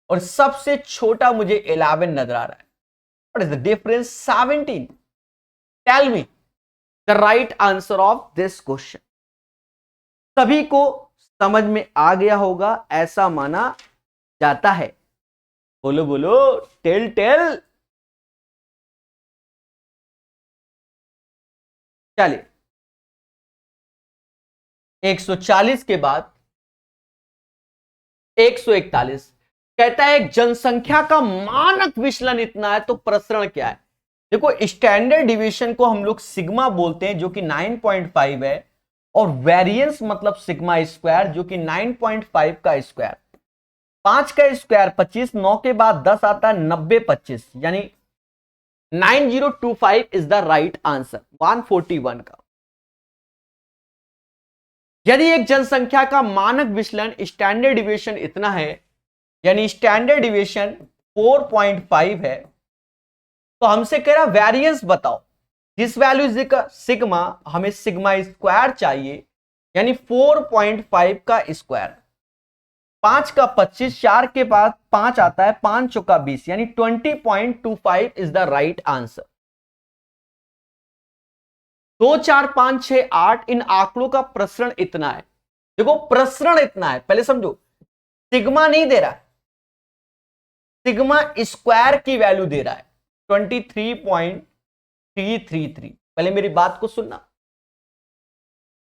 और सबसे छोटा मुझे 11 नजर आ रहा है। What is the difference? 17। Tell me the right answer of this question. सभी को समझ में आ गया होगा ऐसा माना जाता है। बोलो बोलो, टेल टेल। चलिए, 140 के बाद 141 कहता है एक जनसंख्या का मानक विचलन इतना है, तो प्रसरण क्या है? देखो, स्टैंडर्ड डिवीजन को हम लोग सिग्मा बोलते हैं, जो कि 9.5 है, और वेरिएंस मतलब सिग्मा स्क्वायर, जो कि 9.5 का स्क्वायर। 5 का स्क्वायर 25, 9 के बाद 10 आता है, 90 25, यानी 9025 इज द राइट आंसर 141 का। यदि एक जनसंख्या का मानक विचलन स्टैंडर्ड डिविएशन इतना है, यानी स्टैंडर्ड डिविएशन 4.5 है, तो हमसे कह रहा वेरिएंस बताओ। दिस वैल्यू सिग्मा, हमें सिग्मा स्क्वायर चाहिए, यानी 4.5 का स्क्वायर। 5 का 25, 4 के बाद 5 आता है, 5 चौका 20, यानी 20.25 इज द राइट आंसर। 2 4 5 6 8 इन आंकड़ों का प्रसरण इतना है। देखो, प्रसरण इतना है, पहले समझो, सिग्मा नहीं दे रहा है, सिग्मा स्क्वायर की वैल्यू दे रहा है 23.333। पहले मेरी बात को सुनना,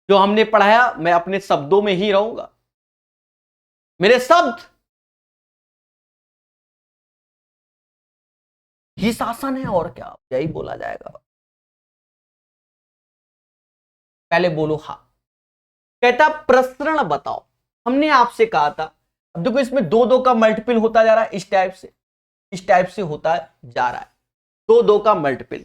जो हमने पढ़ाया मैं अपने शब्दों में ही रहूंगा। मेरे शब्द ही शासन है और क्या, यही बोला जाएगा। पहले बोलो हाँ। कहता प्रसरण बताओ। हमने आपसे कहा था, अब देखो इसमें दो दो का मल्टीपल होता जा रहा है, इस टाइप से होता जा रहा है, दो दो का मल्टीपल।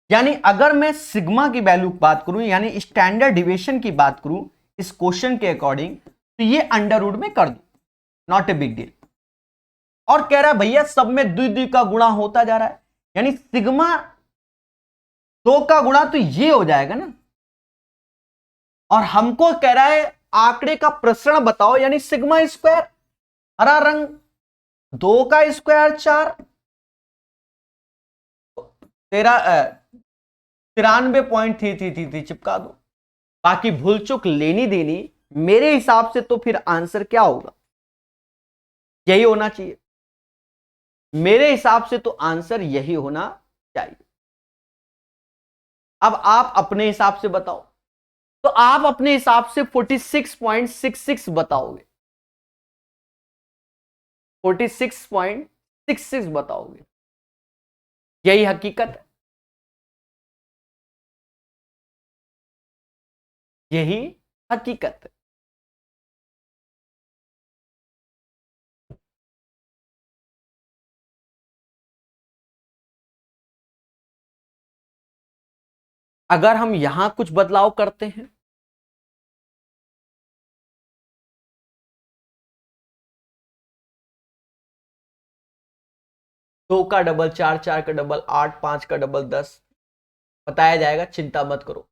यानी अगर मैं सिग्मा की वैल्यू बात करूं, यानी स्टैंडर्ड डिविएशन की बात करूं इस क्वेश्चन के अकॉर्डिंग, तो ये अंडर रूट में कर दू, नॉट ए बिग डील। और कह रहा है भैया सब में द्वि द्वि का गुणा होता जा रहा है, यानी सिग्मा 2 का गुणा तो ये हो जाएगा ना। और हमको कह रहा है आंकड़े का प्रसरण बताओ, यानी सिग्मा स्क्वायर, हरा रंग 2 का स्क्वायर 4, 93.333 चिपका दो। बाकी भूल चुक लेनी देनी मेरे हिसाब से तो फिर आंसर क्या होगा, यही होना चाहिए। मेरे हिसाब से तो आंसर यही होना चाहिए। अब आप अपने हिसाब से बताओ, तो आप अपने हिसाब से 46.66 बताओगे, 46.66 बताओगे, यही हकीकत है, यही हकीकत है। अगर हम यहां कुछ बदलाव करते हैं, दो का डबल 4, 4 का डबल 8, 5 का डबल 10 बताया जाएगा, चिंता मत करो।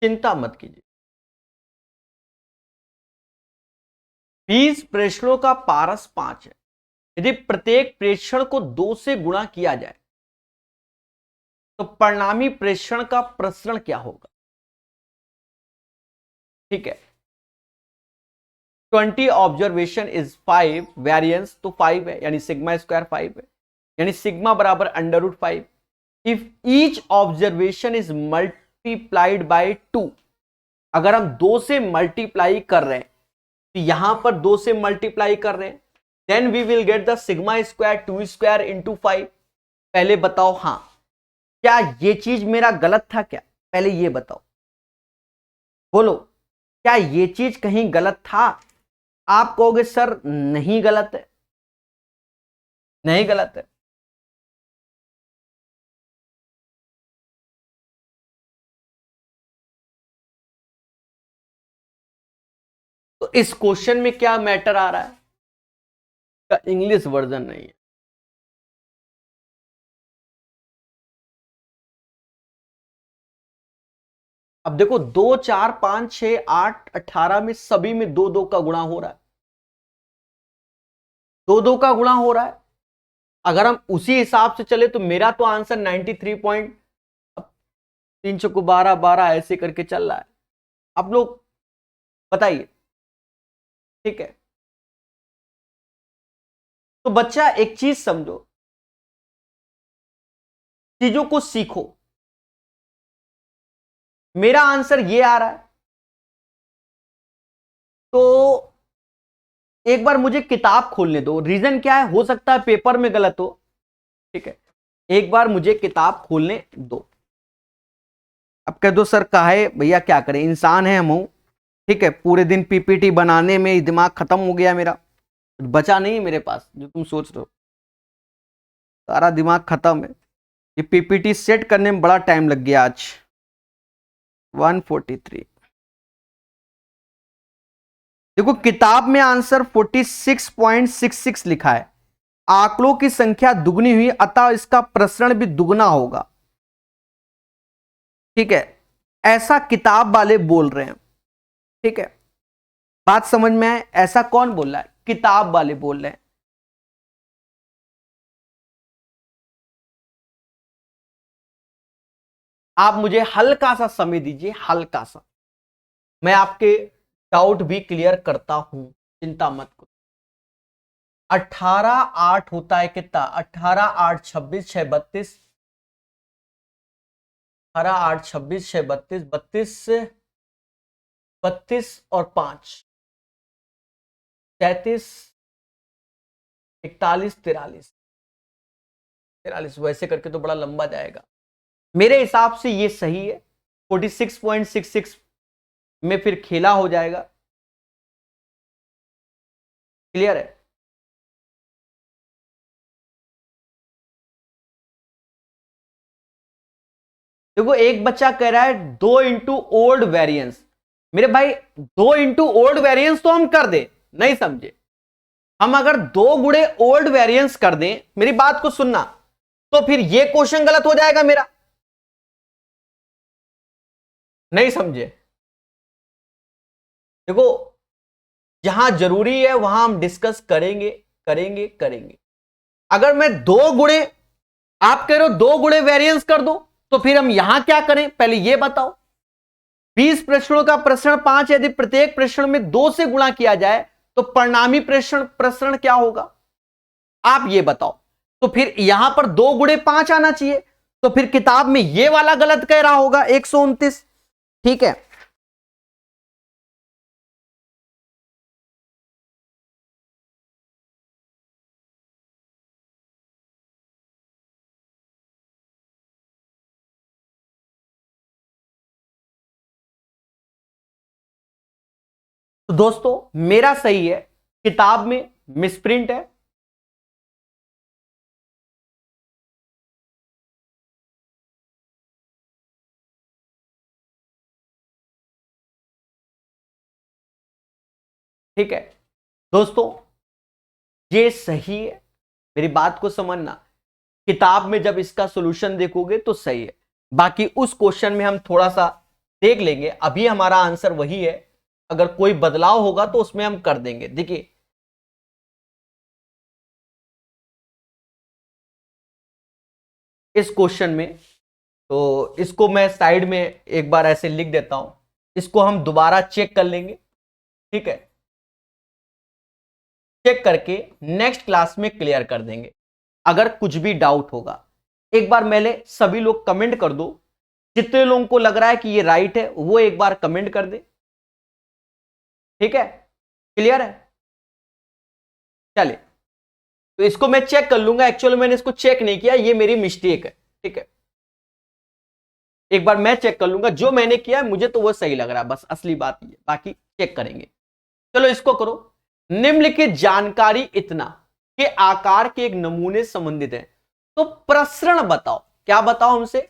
चिंता मत कीजिए। 20 प्रेषणों का पारस 5 है। यदि प्रत्येक प्रेषण को 2 से गुणा किया जाए तो परिणामी प्रेषण का प्रसरण क्या होगा। ठीक है, 20 ऑब्जर्वेशन इज 5, वेरिएंस तो 5 है, यानी सिग्मा स्क्वायर 5 है, यानी सिग्मा बराबर under root 5। If each observation is multiplied by 2, अगर हम 2 से मल्टीप्लाई कर रहे हैं, तो यहां पर 2 से मल्टीप्लाई कर रहे हैं, then we will get the sigma square 2 square into 5। पहले बताओ हां, क्या ये चीज मेरा गलत था क्या, पहले ये बताओ, बोलो क्या ये चीज कहीं गलत था। आप कहोगे सर नहीं गलत है, नहीं गलत है। तो इस क्वेश्चन में क्या मैटर आ रहा है, का इंग्लिश वर्जन नहीं है। अब देखो 2, 4, 5, 6, 8, 18 में सभी में दो दो का गुणा हो रहा है, दो दो का गुणा हो रहा है। अगर हम उसी हिसाब से चले तो मेरा तो आंसर 93 पॉइंट 3 चौको 12, 12 ऐसे करके चल रहा है। आप लोग बताइए, ठीक है। तो बच्चा एक चीज समझो, चीजों को सीखो। मेरा आंसर ये आ रहा है, तो एक बार मुझे किताब खोलने दो। रीजन क्या है, हो सकता है पेपर में गलत हो, ठीक है, एक बार मुझे किताब खोलने दो। अब कह दो सर काहे भैया, क्या करें, इंसान है हम, ठीक है, पूरे दिन पीपीटी बनाने में ही दिमाग खत्म हो गया मेरा, बचा नहीं मेरे पास जो तुम सोच रहे हो, सारा दिमाग खत्म है। ये पीपीटी सेट करने में बड़ा टाइम लग गया आज। 143, देखो किताब में आंसर 46.66 लिखा है। आंकड़ों की संख्या दुगनी हुई, अतः इसका प्रसरण भी दुगना होगा, ठीक है, ऐसा किताब वाले बोल रहे हैं, ठीक है, बात समझ में है। ऐसा कौन बोल रहा है, किताब वाले बोल रहे हैं। आप मुझे हल्का सा समय दीजिए, हल्का सा, मैं आपके डाउट भी क्लियर करता हूं, चिंता मत करो। 18 8 होता है कितना, 18 8 26 6 32, 18 8 26 6 32, 32 32 और 5, 33, 41, 43, 43, वैसे करके तो बड़ा लंबा जाएगा। मेरे हिसाब से ये सही है। 46.66 में फिर खेला हो जाएगा। क्लियर है? देखो एक बच्चा कह रहा है 2 इंटू ओल्ड वेरिएंस। मेरे भाई 2 इंटू ओल्ड वेरिएंस तो हम कर दे, नहीं समझे। हम अगर 2 गुणे ओल्ड वेरिएंस कर दें, मेरी बात को सुनना, तो फिर ये क्वेश्चन गलत हो जाएगा मेरा, नहीं समझे। देखो जहां जरूरी है वहां हम डिस्कस करेंगे करेंगे करेंगे। अगर मैं 2 गुणे, आप कह रहे हो 2 गुणे वेरिएंस कर दो, तो फिर हम यहां क्या करें पहले ये बताओ। 20 प्रश्नों का प्रश्न 5, यदि प्रत्येक प्रश्न में 2 से गुणा किया जाए तो परिणामी प्रश्न प्रश्न क्या होगा, आप ये बताओ। तो फिर यहां पर 2 गुणे 5 आना चाहिए, तो फिर किताब में ये वाला गलत कह रहा होगा 129। ठीक है, तो दोस्तों मेरा सही है, किताब में मिसप्रिंट है। ठीक है दोस्तों, ये सही है, मेरी बात को समझना। किताब में जब इसका सॉल्यूशन देखोगे तो सही है, बाकी उस क्वेश्चन में हम थोड़ा सा देख लेंगे। अभी हमारा आंसर वही है, अगर कोई बदलाव होगा तो उसमें हम कर देंगे। देखिए इस क्वेश्चन में, तो इसको मैं साइड में एक बार ऐसे लिख देता हूं, इसको हम दोबारा चेक कर लेंगे। ठीक है, चेक करके नेक्स्ट क्लास में क्लियर कर देंगे। अगर कुछ भी डाउट होगा, एक बार पहले सभी लोग कमेंट कर दो, जितने लोगों को लग रहा है कि ये राइट है वो एक बार कमेंट कर दे। ठीक है, क्लियर है? चलिए, तो इसको मैं चेक कर लूंगा। एक्चुअली मैंने इसको चेक नहीं किया, ये मेरी मिस्टेक है। ठीक है, एक बार मैं चेक कर लूंगा, जो मैंने किया है मुझे तो वो सही लग रहा है, बस असली बात ये, बाकी चेक करेंगे। चलो इसको करो। निम्नलिखित जानकारी इतना के आकार के एक नमूने संबंधित है, तो प्रसरण बताओ। क्या बताओ हमसे?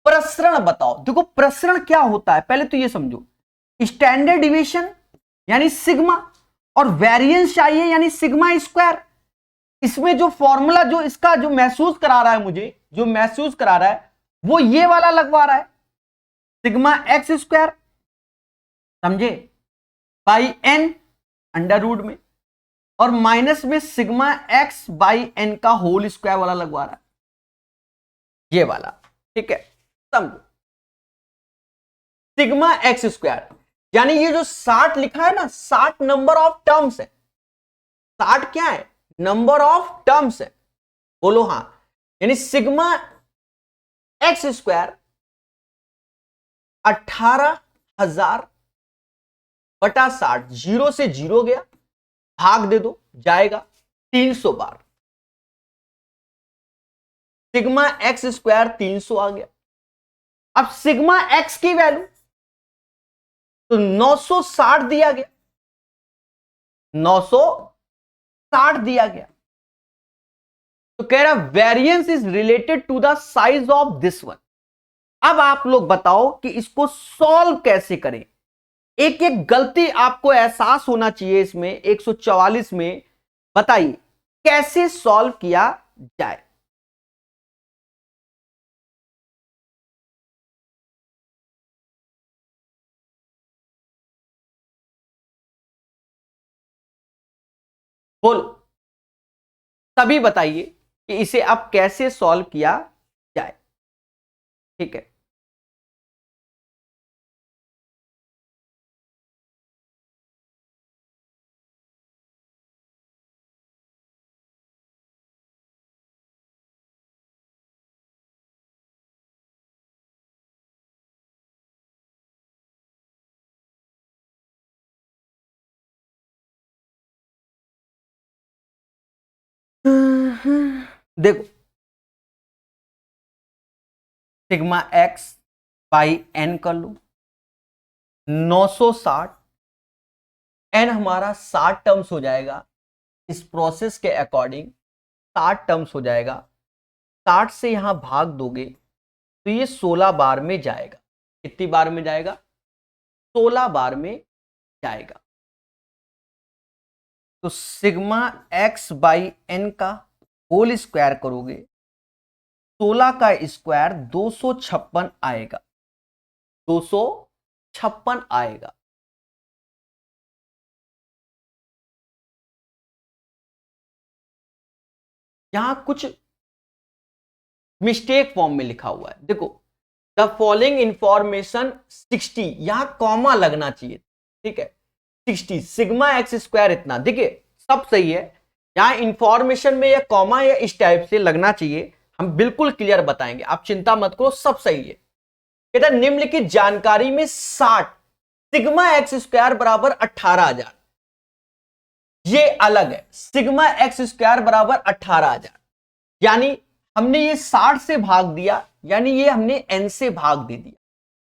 प्रसरण बताओ। देखो प्रसरण क्या होता है पहले तो ये समझो। स्टैंडर्ड डिविएशन यानी सिग्मा, और वेरिएंस चाहिए यानी सिग्मा स्क्वायर। इसमें जो फॉर्मूला जो इसका जो महसूस करा रहा है, मुझे जो महसूस करा रहा है वो ये वाला लगवा रहा है, सिग्मा एक्स स्क्वायर, समझे, बाई एन अंडर रूट में, और माइनस में सिग्मा एक्स बाई एन का होल स्क्वायर वाला लगवा रहा है, ये वाला। ठीक है, समझो सिग्मा एक्स स्क्वायर, यानी ये जो 60 लिखा है ना, 60 नंबर ऑफ टर्म्स है। 60 क्या है? नंबर ऑफ टर्म्स है। बोलो हाँ। यानी सिग्मा एक्स स्क्वायर 18,000 बटा 60, जीरो से जीरो गया, भाग दे दो, जाएगा 300 बार। सिग्मा एक्स स्क्वायर 300 आ गया। अब सिग्मा एक्स की वैल्यू तो 960 दिया गया, 960 दिया गया। तो कह रहा variance is related to the size of this one. अब आप लोग बताओ कि इसको सॉल्व कैसे करें। एक एक गलती आपको एहसास होना चाहिए इसमें 144 में। बताइए कैसे सॉल्व किया जाए। बोलो, तभी बताइए कि इसे अब कैसे सॉल्व किया जाए। ठीक है, देखो सिग्मा एक्स बाई एन कर लो, 960 एन हमारा 60 टर्म्स हो जाएगा। इस प्रोसेस के अकॉर्डिंग 60 टर्म्स हो जाएगा। 60 से यहां भाग दोगे तो ये 16 बार में जाएगा। कितनी बार में जाएगा? 16 बार में जाएगा। तो सिग्मा एक्स बाई एन का होल स्क्वायर करोगे, 16 का स्क्वायर 256 आएगा, 256 आएगा। यहां कुछ मिस्टेक फॉर्म में लिखा हुआ है, देखो द फॉलोइंग इंफॉर्मेशन 60, यहां कॉमा लगना चाहिए, ठीक है। 60 सिग्मा एक्स स्क्वायर इतना, देखिए सब सही है, यहां इंफॉर्मेशन में या कॉमा या इस टाइप से लगना चाहिए, हम बिल्कुल क्लियर बताएंगे, आप चिंता मत करो, सब सही है। कहता है निम्नलिखित जानकारी में 60 सिग्मा एक्स स्क्वायर बराबर 18,000, ये अलग है। सिग्मा एक्स स्क्वायर बराबर 18,000, यानी हमने ये 60 से भाग दिया, यानी ये हमने n से भाग दे दिया,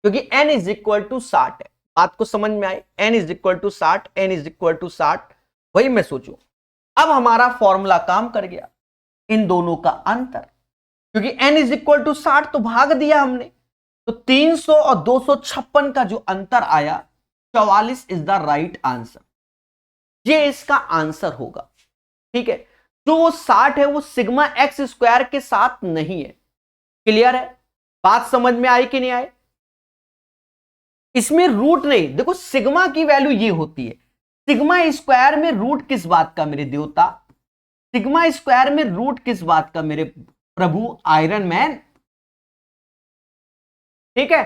क्योंकि n इज इक्वल टू 60 है। बात को समझ में आई? n is equal to 60, n is equal to 60, वही मैं सोचूं। अब हमारा फॉर्मूला काम कर गया, इन दोनों का अंतर, क्योंकि n इज इक्वल टू 60 तो भाग दिया हमने, तो 300 और 256 का जो अंतर आया 44 इज द राइट आंसर, ये इसका आंसर होगा, ठीक है। जो वो 60 है वो सिग्मा एक्स स्क्वायर के साथ नहीं है। क्लियर है? बात समझ में आई कि नहीं आई? इसमें रूट नहीं, देखो सिग्मा की वैल्यू ये होती है, सिग्मा स्क्वायर में रूट किस बात का मेरे देवता? सिग्मा स्क्वायर में रूट किस बात का मेरे प्रभु आयरन मैन? ठीक है,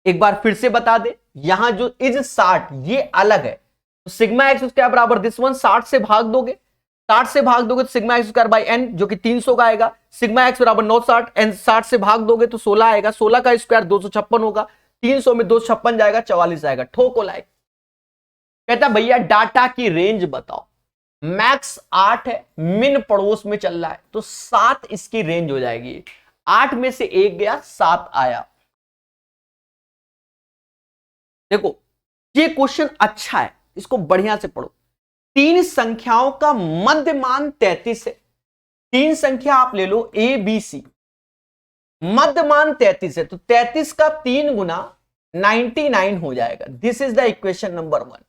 एक बार फिर से बता दे, यहां जो इज 60 ये अलग है, तो सिग्मा एक्स स्क्वायर बराबर दिस वन, 60 से भाग दोगे, 60 से भाग दोगे तो sigma x square by n जो कि 300 का आएगा, सिग्मा एक्स बराबर 960, एन 60 से भाग दोगे तो 16 आएगा, 16 का स्क्वायर 256 होगा, 300 में 256 जाएगा, 44 आएगा। ठोको लाइक। कहता भैया डाटा की रेंज बताओ, मैक्स 8 है, मिन पड़ोस में चल रहा है, तो 7 इसकी रेंज हो जाएगी। 8 में से 1 गया, 7 आया। देखो ये क्वेश्चन अच्छा है, इसको बढ़िया से पढ़ो। 3 संख्याओं का मध्यमान 33 है, 3 संख्या आप ले लो ए बी सी, मध्यमान 33 है, तो 33 का 3 गुना 99 हो जाएगा। This is the equation number 1।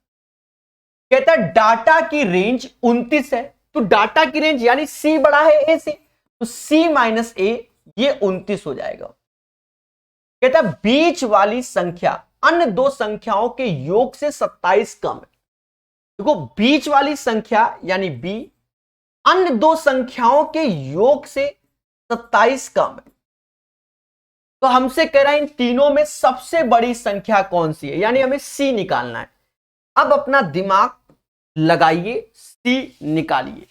कहता है डाटा की रेंज 29 है, तो डाटा की रेंज यानी सी बड़ा है ए से, तो सी माइनस ए ये 29 हो जाएगा। कहता है बीच वाली संख्या अन्य दो संख्याओं के योग से 27 कम है। देखो बीच वाली संख्या यानी बी अन्य दो संख्याओं के योग से 27 कम है, तो हमसे कह रहा है इन तीनों में सबसे बड़ी संख्या कौन सी है, यानी हमें सी निकालना है। अब अपना दिमाग लगाइए, सी निकालिए।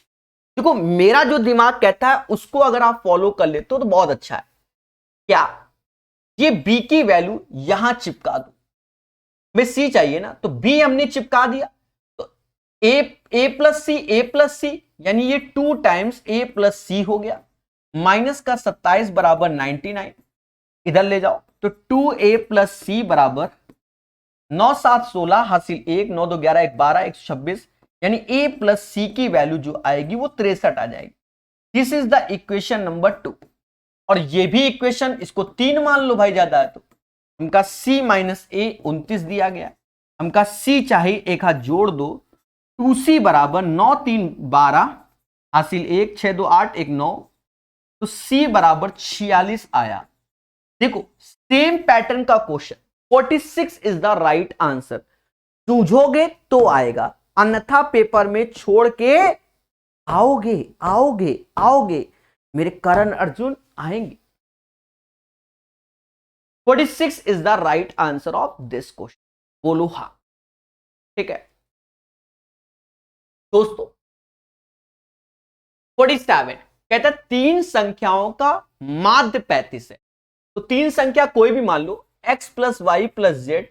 देखो मेरा जो दिमाग कहता है उसको अगर आप फॉलो कर लेते हो तो बहुत अच्छा है। क्या ये बी की वैल्यू यहां चिपका दो, हमें सी चाहिए ना, तो बी हमने चिपका दिया, तो ए प्लस सी यानी ये 2 टाइम्स ए प्लस सी हो गया, माइनस का 27 बराबर 99, इधर ले जाओ, तो 2a प्लस सी बराबर 9 7 16 हासिल 1 9 2 11 1 12 126, यानी a प्लस सी की वैल्यू जो आएगी वो 63 आ जाएगी। This is the equation number 2। और ये भी इक्वेशन, इसको 3 मान लो भाई, ज्यादा है तो हमका c माइनस ए 29 दिया गया, हमका c चाहिए, एक हाथ जोड़ दो, 2c बराबर 9 3 12 हासिल 1 6 2 8 1 9, तो c बराबर 46 आया। देखो सेम पैटर्न का question, 46 is the right answer. जूझोगे तो आएगा, अन्यथा पेपर में छोड़ के आओगे आओगे आओगे, मेरे करण अर्जुन आएंगे। 46 is the right answer of this question. बोलो हाँ, ठीक है दोस्तों। 47 कहता है 3 संख्याओं का माध्य 35 है, तो 3 संख्या कोई भी मान लो, x plus y plus z,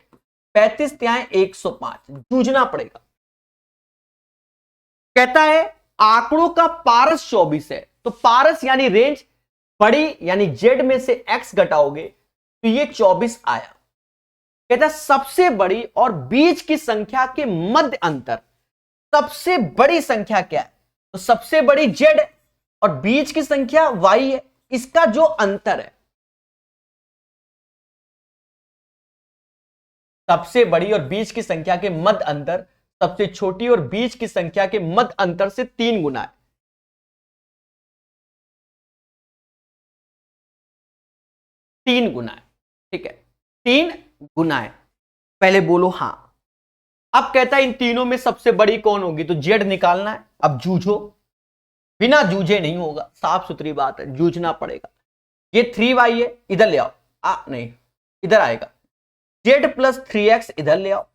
35 त्यां 105, जूझना पड़ेगा। कहता है आंकड़ों का पारस 24 है, तो पारस यानी रेंज बड़ी यानी जेड में से एक्स घटाओगे तो ये 24 आया। कहता है सबसे बड़ी और बीच की संख्या के मध्य अंतर, सबसे बड़ी संख्या क्या है? तो सबसे बड़ी जेड और बीच की संख्या वाई है, इसका जो अंतर है, सबसे बड़ी और बीच की संख्या के मध्य अंतर सबसे छोटी और बीच की संख्या के मध्य अंतर से 3 गुना है। तीन गुना है, ठीक है, 3 गुना है। पहले बोलो हां। अब कहता है इन तीनों में सबसे बड़ी कौन होगी, तो जेड निकालना है। अब जूझो, बिना जूझे नहीं होगा, साफ सुथरी बात है, जूझना पड़ेगा। ये 3y है, इधर ले आओ, नहीं इधर आएगा, जेड प्लस 3x इधर ले आओ,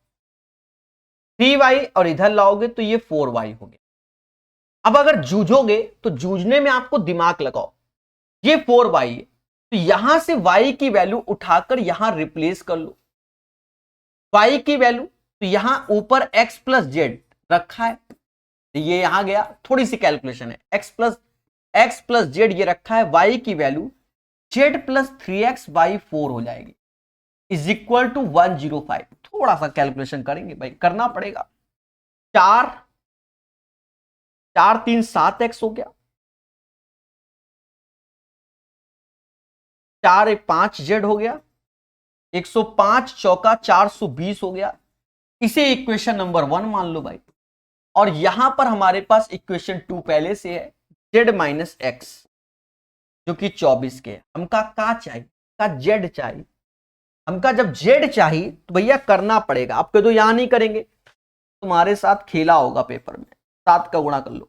3y और इधर लाओगे तो ये 4y हो गया। अब अगर जूझोगे तो जूझने में आपको दिमाग लगाओ, ये 4y है तो यहां से y की वैल्यू उठाकर यहां रिप्लेस कर लो, y की वैल्यू तो यहां ऊपर x प्लस जेड रखा है, ये यहां गया, थोड़ी सी कैलकुलेशन है, x प्लस जेड ये रखा है, y की value Z plus 3x by 4 हो जाएगी, इज इक्वल टू 105। थोड़ा सा कैलकुलेशन करेंगे भाई, करना पड़ेगा। 4 4 3 7x हो गया, 4 1 5 जेड हो गया, 105 चौका 420 हो गया। इसे इक्वेशन नंबर 1 मान लो भाई। और यहां पर हमारे पास इक्वेशन 2 पहले से है, जेड माइनस एक्स जो कि 24 के है। हमका का चाहिए, का जेड चाहिए। हमका जब जेड चाहिए तो भैया करना पड़ेगा, आप कह दो यहां नहीं करेंगे, तुम्हारे साथ खेला होगा पेपर में, 7 का गुणा कर लो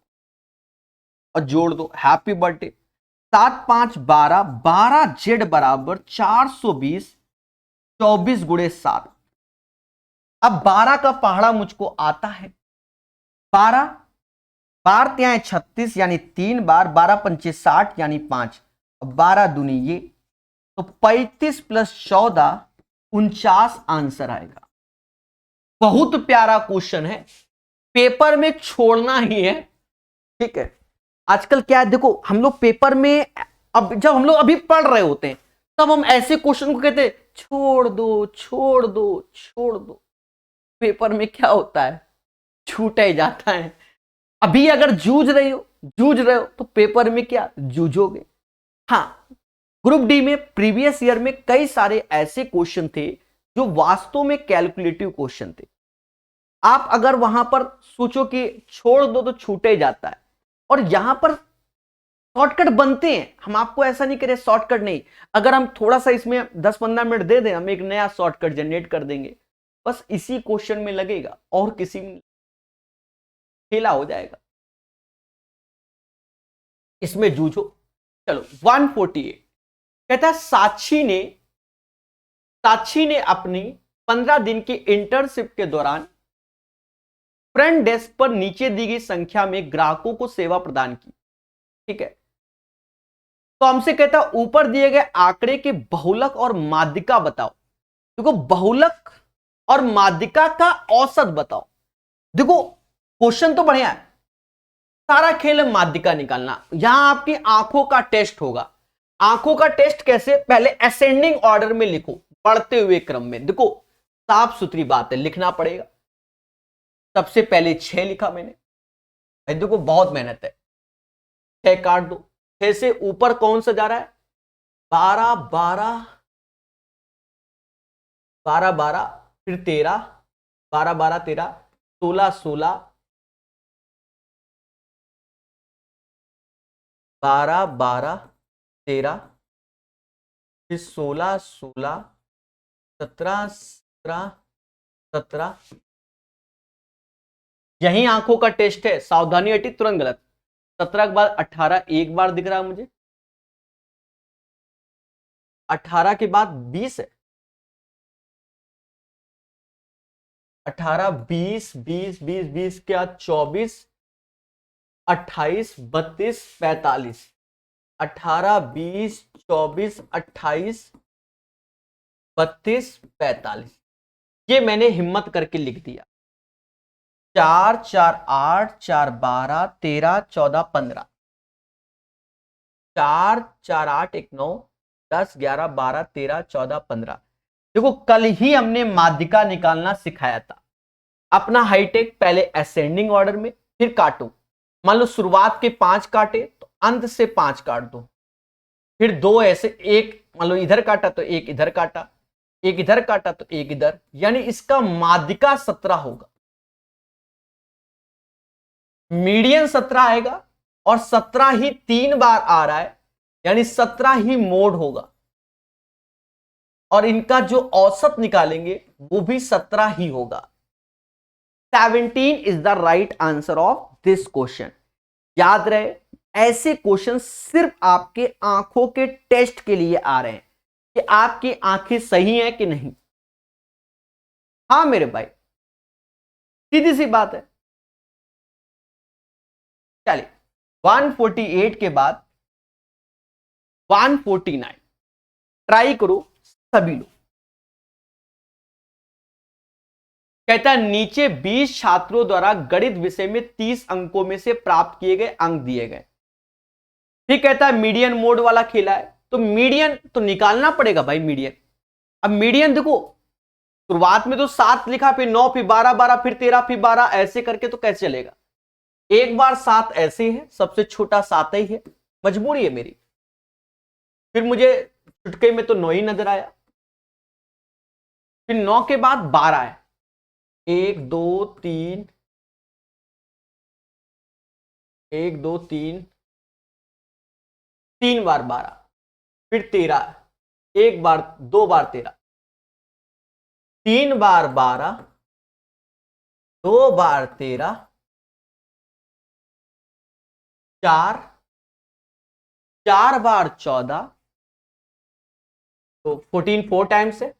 और जोड़ दो, हैप्पी बर्थडे। 7 5 12, 12 जेड बराबर 420, 24 गुणे 7। अब 12 का पहाड़ा मुझको आता है, 12 बार त्यां 36 यानी 3 बार, 12 पंचे 60 यानी 5, 12 दूनी ये, तो 35 प्लस 14 49 आंसर आएगा। बहुत प्यारा क्वेश्चन है, पेपर में छोड़ना ही है, ठीक है। आजकल क्या है देखो, हम लोग पेपर में अब जब हम लोग अभी पढ़ रहे होते हैं तब हम ऐसे क्वेश्चन को कहते हैं छोड़ दो छोड़ दो छोड़ दो, पेपर में क्या होता है, छूट ही जाता है। अभी अगर जूझ रहे हो तो पेपर में क्या जूझोगे। हाँ, ग्रुप डी में प्रीवियस ईयर में कई सारे ऐसे क्वेश्चन थे जो वास्तव में कैलकुलेटिव क्वेश्चन थे। आप अगर वहां पर सोचो कि छोड़ दो तो छूटे जाता है, और यहां पर शॉर्टकट बनते हैं। हम आपको ऐसा नहीं करें शॉर्टकट नहीं, अगर हम थोड़ा सा इसमें 10-15 मिनट दे दें, हम एक नया शॉर्टकट जनरेट कर देंगे, बस इसी क्वेश्चन में लगेगा और किसी में खेला हो जाएगा। इसमें जूझो। चलो 148 कहता है साक्षी ने अपनी 15 दिन की इंटर्नशिप के दौरान फ्रंट डेस्क पर नीचे दी गई संख्या में ग्राहकों को सेवा प्रदान की, ठीक है। तो हमसे कहता है ऊपर दिए गए आंकड़े के बहुलक और माध्यिका बताओ। देखो बहुलक और माध्यिका का औसत बताओ। देखो क्वेश्चन तो बढ़िया है, सारा खेल है माध्यिका निकालना। यहां आपकी आंखों का टेस्ट होगा। आंखों का टेस्ट कैसे, पहले असेंडिंग ऑर्डर में लिखो, बढ़ते हुए क्रम में। देखो साफ सुथरी बात है, लिखना पड़ेगा। सबसे पहले 6 लिखा मैंने, भाई देखो बहुत मेहनत है, 6 काट दो, 6 से ऊपर कौन सा जा रहा है, 12 12 12 12, फिर 13, 12 12 13, 16 16, 12 12 13, फिर 16 16, 17 17 17। यही आंखों का टेस्ट है, सावधानी हटी तुरंत गलत। 17 के बाद 18 एक बार दिख रहा है मुझे, 18 के बाद 20 है, 18 20 20 20 20 क्या 24 28 32 45, 18 20 24 28 32 45। ये मैंने हिम्मत करके लिख दिया। 4 4 8 4 12 13 14 15। 4 4 8 1 9 10 11 12 13 14 15। देखो कल ही हमने माध्यिका निकालना सिखाया था। अपना हाईटेक पहले असेंडिंग ऑर्डर में, फिर काटो। मान लो शुरुआत के 5 काटे तो अंत से 5 काट दो, फिर 2 ऐसे, एक मान लो इधर काटा तो एक इधर काटा, एक इधर काटा तो एक इधर, यानी इसका माध्यिका 17 होगा। मीडियन 17 आएगा और 17 ही 3 बार आ रहा है, यानी 17 ही मोड होगा। और इनका जो औसत निकालेंगे वो भी 17 ही होगा। 17 is the right answer of this question. याद रहे, ऐसे क्वेश्चन सिर्फ आपके आंखों के टेस्ट के लिए आ रहे हैं कि आपकी आंखें सही हैं कि नहीं। हाँ मेरे भाई, सीधी सी बात है। चलिए 148 के बाद 149 ट्राई करो सभी लोग। कहता है नीचे 20 छात्रों द्वारा गणित विषय में 30 अंकों में से प्राप्त किए गए अंक दिए गए। फिर कहता है मीडियन मोड वाला खेला है, तो मीडियन तो निकालना पड़ेगा भाई मीडियन। अब मीडियन देखो, शुरुआत में तो 7 लिखा, फिर 9, फिर 12 12, फिर 13, फिर 12, ऐसे करके तो कैसे चलेगा। एक बार 7 ऐसे है, सबसे छोटा 7 ही है, मजबूरी है मेरी। फिर मुझे चुटके में तो 9 ही नजर आया, फिर 9 के बाद 12 है, 1 2 3, 1 2 3, 3 बार 12, फिर 13, एक बार 2 बार 13, 3 बार 12, 2 बार 13, 4 बार 14, तो 14 4 टाइम्स है,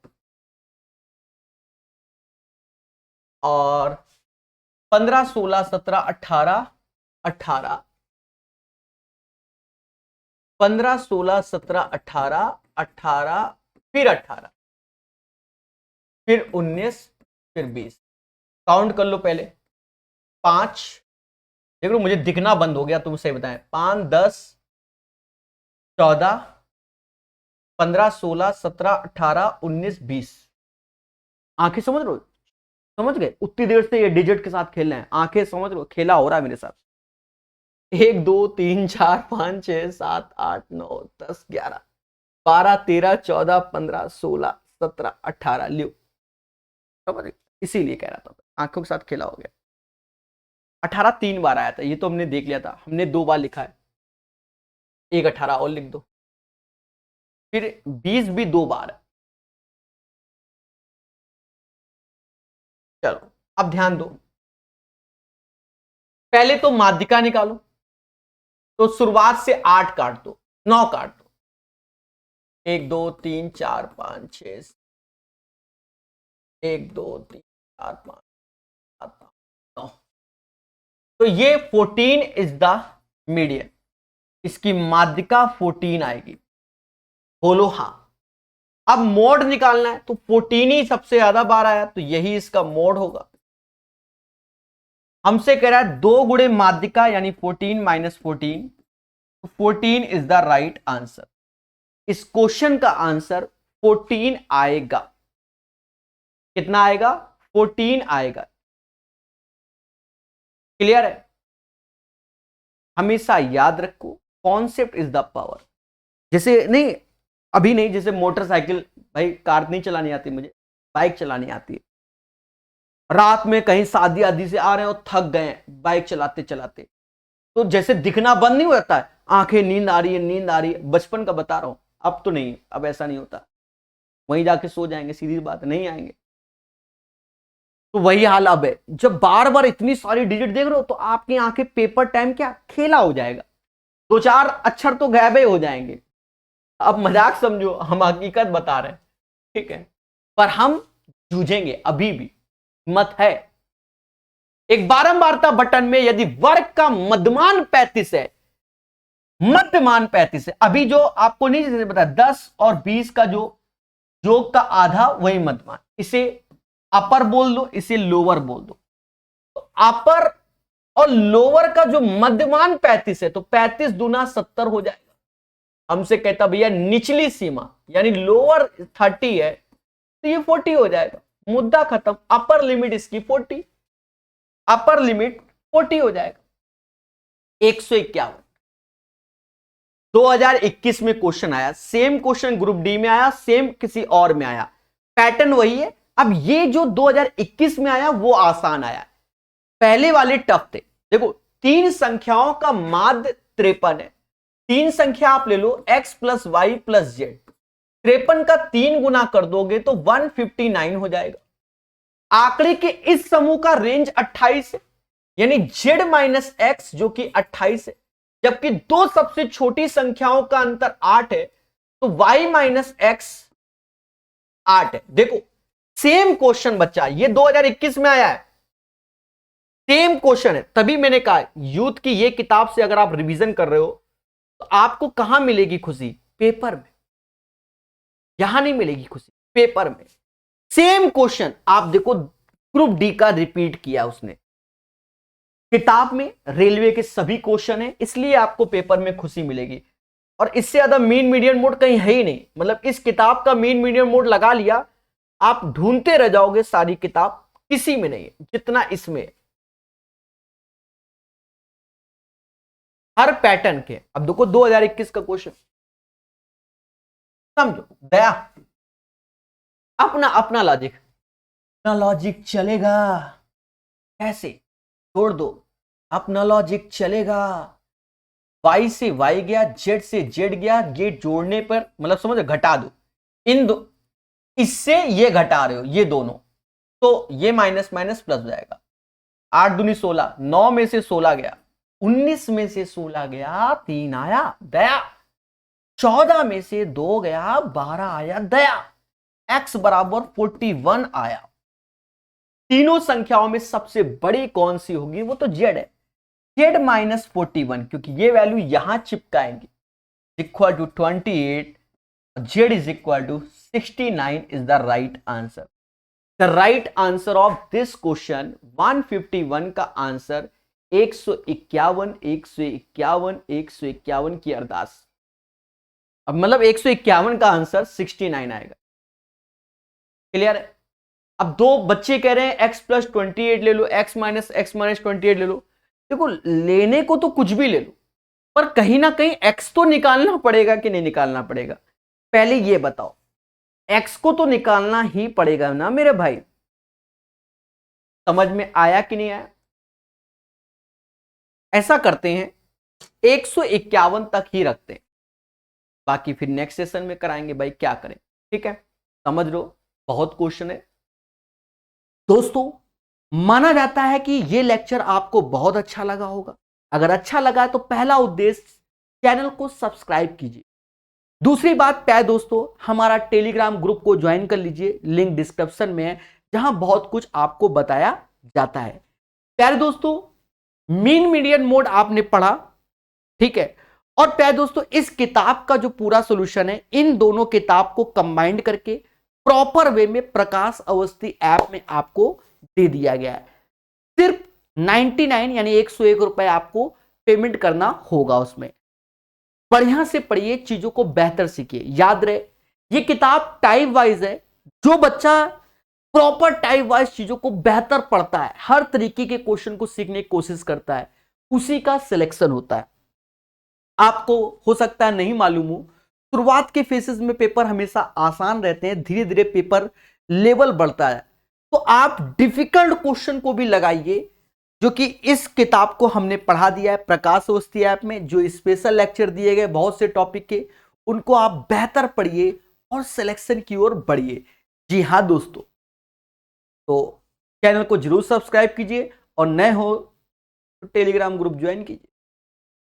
और 15 16 17 18 18, 15 16 17 18 18, फिर 18, फिर 19, फिर 20। काउंट कर लो पहले। 5, देख लो मुझे दिखना बंद हो गया, तुम सही बताएं। 5 10 14 15 16 17 18 19 20। आंखें समझ लो, समझ गए? उतनी देर से ये डिजिट के साथ खेल रहे हैं, आंखें समझ लो, खेला हो रहा है मेरे साथ। 1 2 3 4 5 6 7 8 9 10 11 12 13 14 15 16 17 18, लियो समझ गए? इसीलिए कह रहा था, आंखों के साथ खेला हो गया। 18 3 बार आया था, ये तो हमने देख लिया था, हमने 2 बार लिखा है, एक 18 और लिख दो। फिर 20 भी 2 बार है। चलो अब ध्यान दो, पहले तो माध्यिका निकालो, तो शुरुआत से 8 काट दो, 9 काट दो, 1 2 3 4 5 6, 1 2 3 4 5 7 8 9, तो ये 14 इज द मीडियन, इसकी माध्यिका 14 आएगी। बोलो हाँ। अब मोड निकालना है, तो 14 ही सबसे ज्यादा बार आया, तो यही इसका मोड होगा। हमसे कह रहा है 2 गुणे माध्यिका यानी 14 माइनस 14, तो 14 इज द राइट आंसर। इस क्वेश्चन का आंसर 14 आएगा। कितना आएगा? 14 आएगा। क्लियर है? हमेशा याद रखो, कॉन्सेप्ट इज द पावर। जैसे नहीं, अभी नहीं, जैसे मोटरसाइकिल, भाई कार नहीं चलानी आती मुझे, बाइक चलानी आती है। रात में कहीं शादी आदि से आ रहे हैं और थक गए हैं बाइक चलाते चलाते, तो जैसे दिखना बंद नहीं होता है, आंखें नींद आ रही है, नींद आ रही है, बचपन का बता रहा हूं, अब तो नहीं, अब ऐसा नहीं होता, वहीं जाके सो जाएंगे, सीधी बात, नहीं आएंगे। तो वही हाल अब है, जब बार बार इतनी सारी डिजिट देख रहे हो तो आपकी आंखें पेपर टाइम क्या खेला हो जाएगा, 2-4 अक्षर तो गायब हो जाएंगे। अब मजाक समझो, हम हकीकत बता रहे हैं, ठीक है? पर हम जूझेंगे, अभी भी हिम्मत है। एक बारंबारता बटन में यदि वर्ग का मध्यमान 35 है, मध्यमान 35 है, अभी जो आपको नहीं जैसे बताया 10 और 20 का जो योग का आधा वही मध्यमान, इसे अपर बोल दो, इसे लोअर बोल दो। तो अपर और लोअर का जो मध्यमान 35 है, तो 35 दूना 70 हो जाएगा। हमसे कहता भैया निचली सीमा यानी लोअर 30 है तो ये 40 हो जाएगा, मुद्दा खत्म। अपर लिमिट इसकी 40, अपर लिमिट 40 हो जाएगा। 151 2021 में क्वेश्चन आया, सेम क्वेश्चन ग्रुप डी में आया, सेम किसी और में आया, पैटर्न वही है। अब ये जो 2021 में आया वो आसान आया, पहले वाले टफ थे। देखो 3 संख्याओं का माध्य 53 है, 3 संख्या आप ले लो x plus y plus z, 53 का 3 गुना कर दोगे तो 159 हो जाएगा। आंकड़े के इस समूह का रेंज 28 है, यानी z माइनस एक्स जो कि 28 है, जबकि 2 सबसे छोटी संख्याओं का अंतर 8 है तो y माइनस एक्स 8 है। देखो सेम क्वेश्चन बच्चा, ये 2021 में आया है, सेम क्वेश्चन है। तभी मैंने कहा यूथ की ये किताब से अगर आप रिवीजन कर रहे हो तो आपको कहां मिलेगी खुशी? पेपर में। यहां नहीं मिलेगी खुशी, पेपर में। सेम क्वेश्चन आप देखो ग्रुप डी का रिपीट किया उसने, किताब में रेलवे के सभी क्वेश्चन है, इसलिए आपको पेपर में खुशी मिलेगी। और इससे ज्यादा मीन मीडियन मोड कहीं है ही नहीं, मतलब इस किताब का मीन मीडियन मोड लगा लिया, आप ढूंढते रह जाओगे, सारी किताब किसी में नहीं है जितना इसमें है। हर पैटर्न के। अब देखो 2021 का क्वेश्चन समझो, दया अपना अपना लॉजिक, अपना लॉजिक चलेगा, ऐसे छोड़ दो, अपना लॉजिक चलेगा। y से y गया, z से z गया, ये जोड़ने पर मतलब समझो घटा दो, इन दो इससे ये घटा रहे हो ये दोनों, तो ये माइनस माइनस प्लस हो जाएगा। 8 दूनी 16, 9 में से 16 गया, 19 में से 16 गया, 3 आया दया, 14 में से 2 गया, 12 आया दया, x बराबर 41 आया। तीनों संख्याओं में सबसे बड़ी कौन सी होगी? वो तो z है, z माइनस 41, क्योंकि ये वैल्यू यहां चिपकाएंगे, equal to 28, z is equal to 69 is the right answer. The right answer of this question 151 का आंसर 151, 151, 151 की अरदास। अब मतलब 151 का आंसर 69 आएगा। क्लियर है? अब 2 बच्चे कह रहे हैं x प्लस 28 ले लो, x माइनस 28 ले लो। देखो लेने को तो कुछ भी ले लो, पर कहीं ना कहीं x तो निकालना पड़ेगा कि नहीं निकालना पड़ेगा? पहले ये बताओ, x को तो निकालना ही पड़ेगा ना मेरे भाई। समझ में आया कि नहीं आया? ऐसा करते हैं 151 तक ही रखते हैं, बाकी फिर नेक्स्ट सेशन में कराएंगे भाई, क्या करें। ठीक है, समझ लो, बहुत क्वेश्चन है दोस्तों। माना जाता है कि यह लेक्चर आपको बहुत अच्छा लगा होगा। अगर अच्छा लगा है तो पहला उद्देश्य चैनल को सब्सक्राइब कीजिए। दूसरी बात प्यारे दोस्तों, हमारा टेलीग्राम ग्रुप को ज्वाइन कर लीजिए, लिंक डिस्क्रिप्शन में है, जहां बहुत कुछ आपको बताया जाता है। प्यारे दोस्तों मीन मीडियन मोड आपने पढ़ा, ठीक है, और प्यारे दोस्तों इस किताब का जो पूरा सॉल्यूशन है, इन दोनों किताब को कंबाइंड करके प्रॉपर वे में प्रकाश अवस्थी ऐप में आपको दे दिया गया है। सिर्फ 99 यानी 101 रुपए आपको पेमेंट करना होगा। उसमें बढ़िया से पढ़िए, चीजों को बेहतर सीखिए। याद रहे ये किताब टाइप वाइज है, जो बच्चा प्रॉपर टाइप वाइज चीजों को बेहतर पढ़ता है, हर तरीके के क्वेश्चन को सीखने की कोशिश करता है, उसी का सिलेक्शन होता है। आपको हो सकता है नहीं मालूम हो, शुरुआत के फेसेस में पेपर हमेशा आसान रहते हैं, धीरे धीरे पेपर लेवल बढ़ता है। तो आप डिफिकल्ट क्वेश्चन को भी लगाइए, जो कि इस किताब को हमने पढ़ा दिया है प्रकाश अवस्थी ऐप में। जो स्पेशल लेक्चर दिए गए बहुत से टॉपिक के, उनको आप बेहतर पढ़िए और सिलेक्शन की ओर बढ़िए। जी हाँ दोस्तों, तो चैनल को जरूर सब्सक्राइब कीजिए और नए हो तो टेलीग्राम ग्रुप ज्वाइन कीजिए।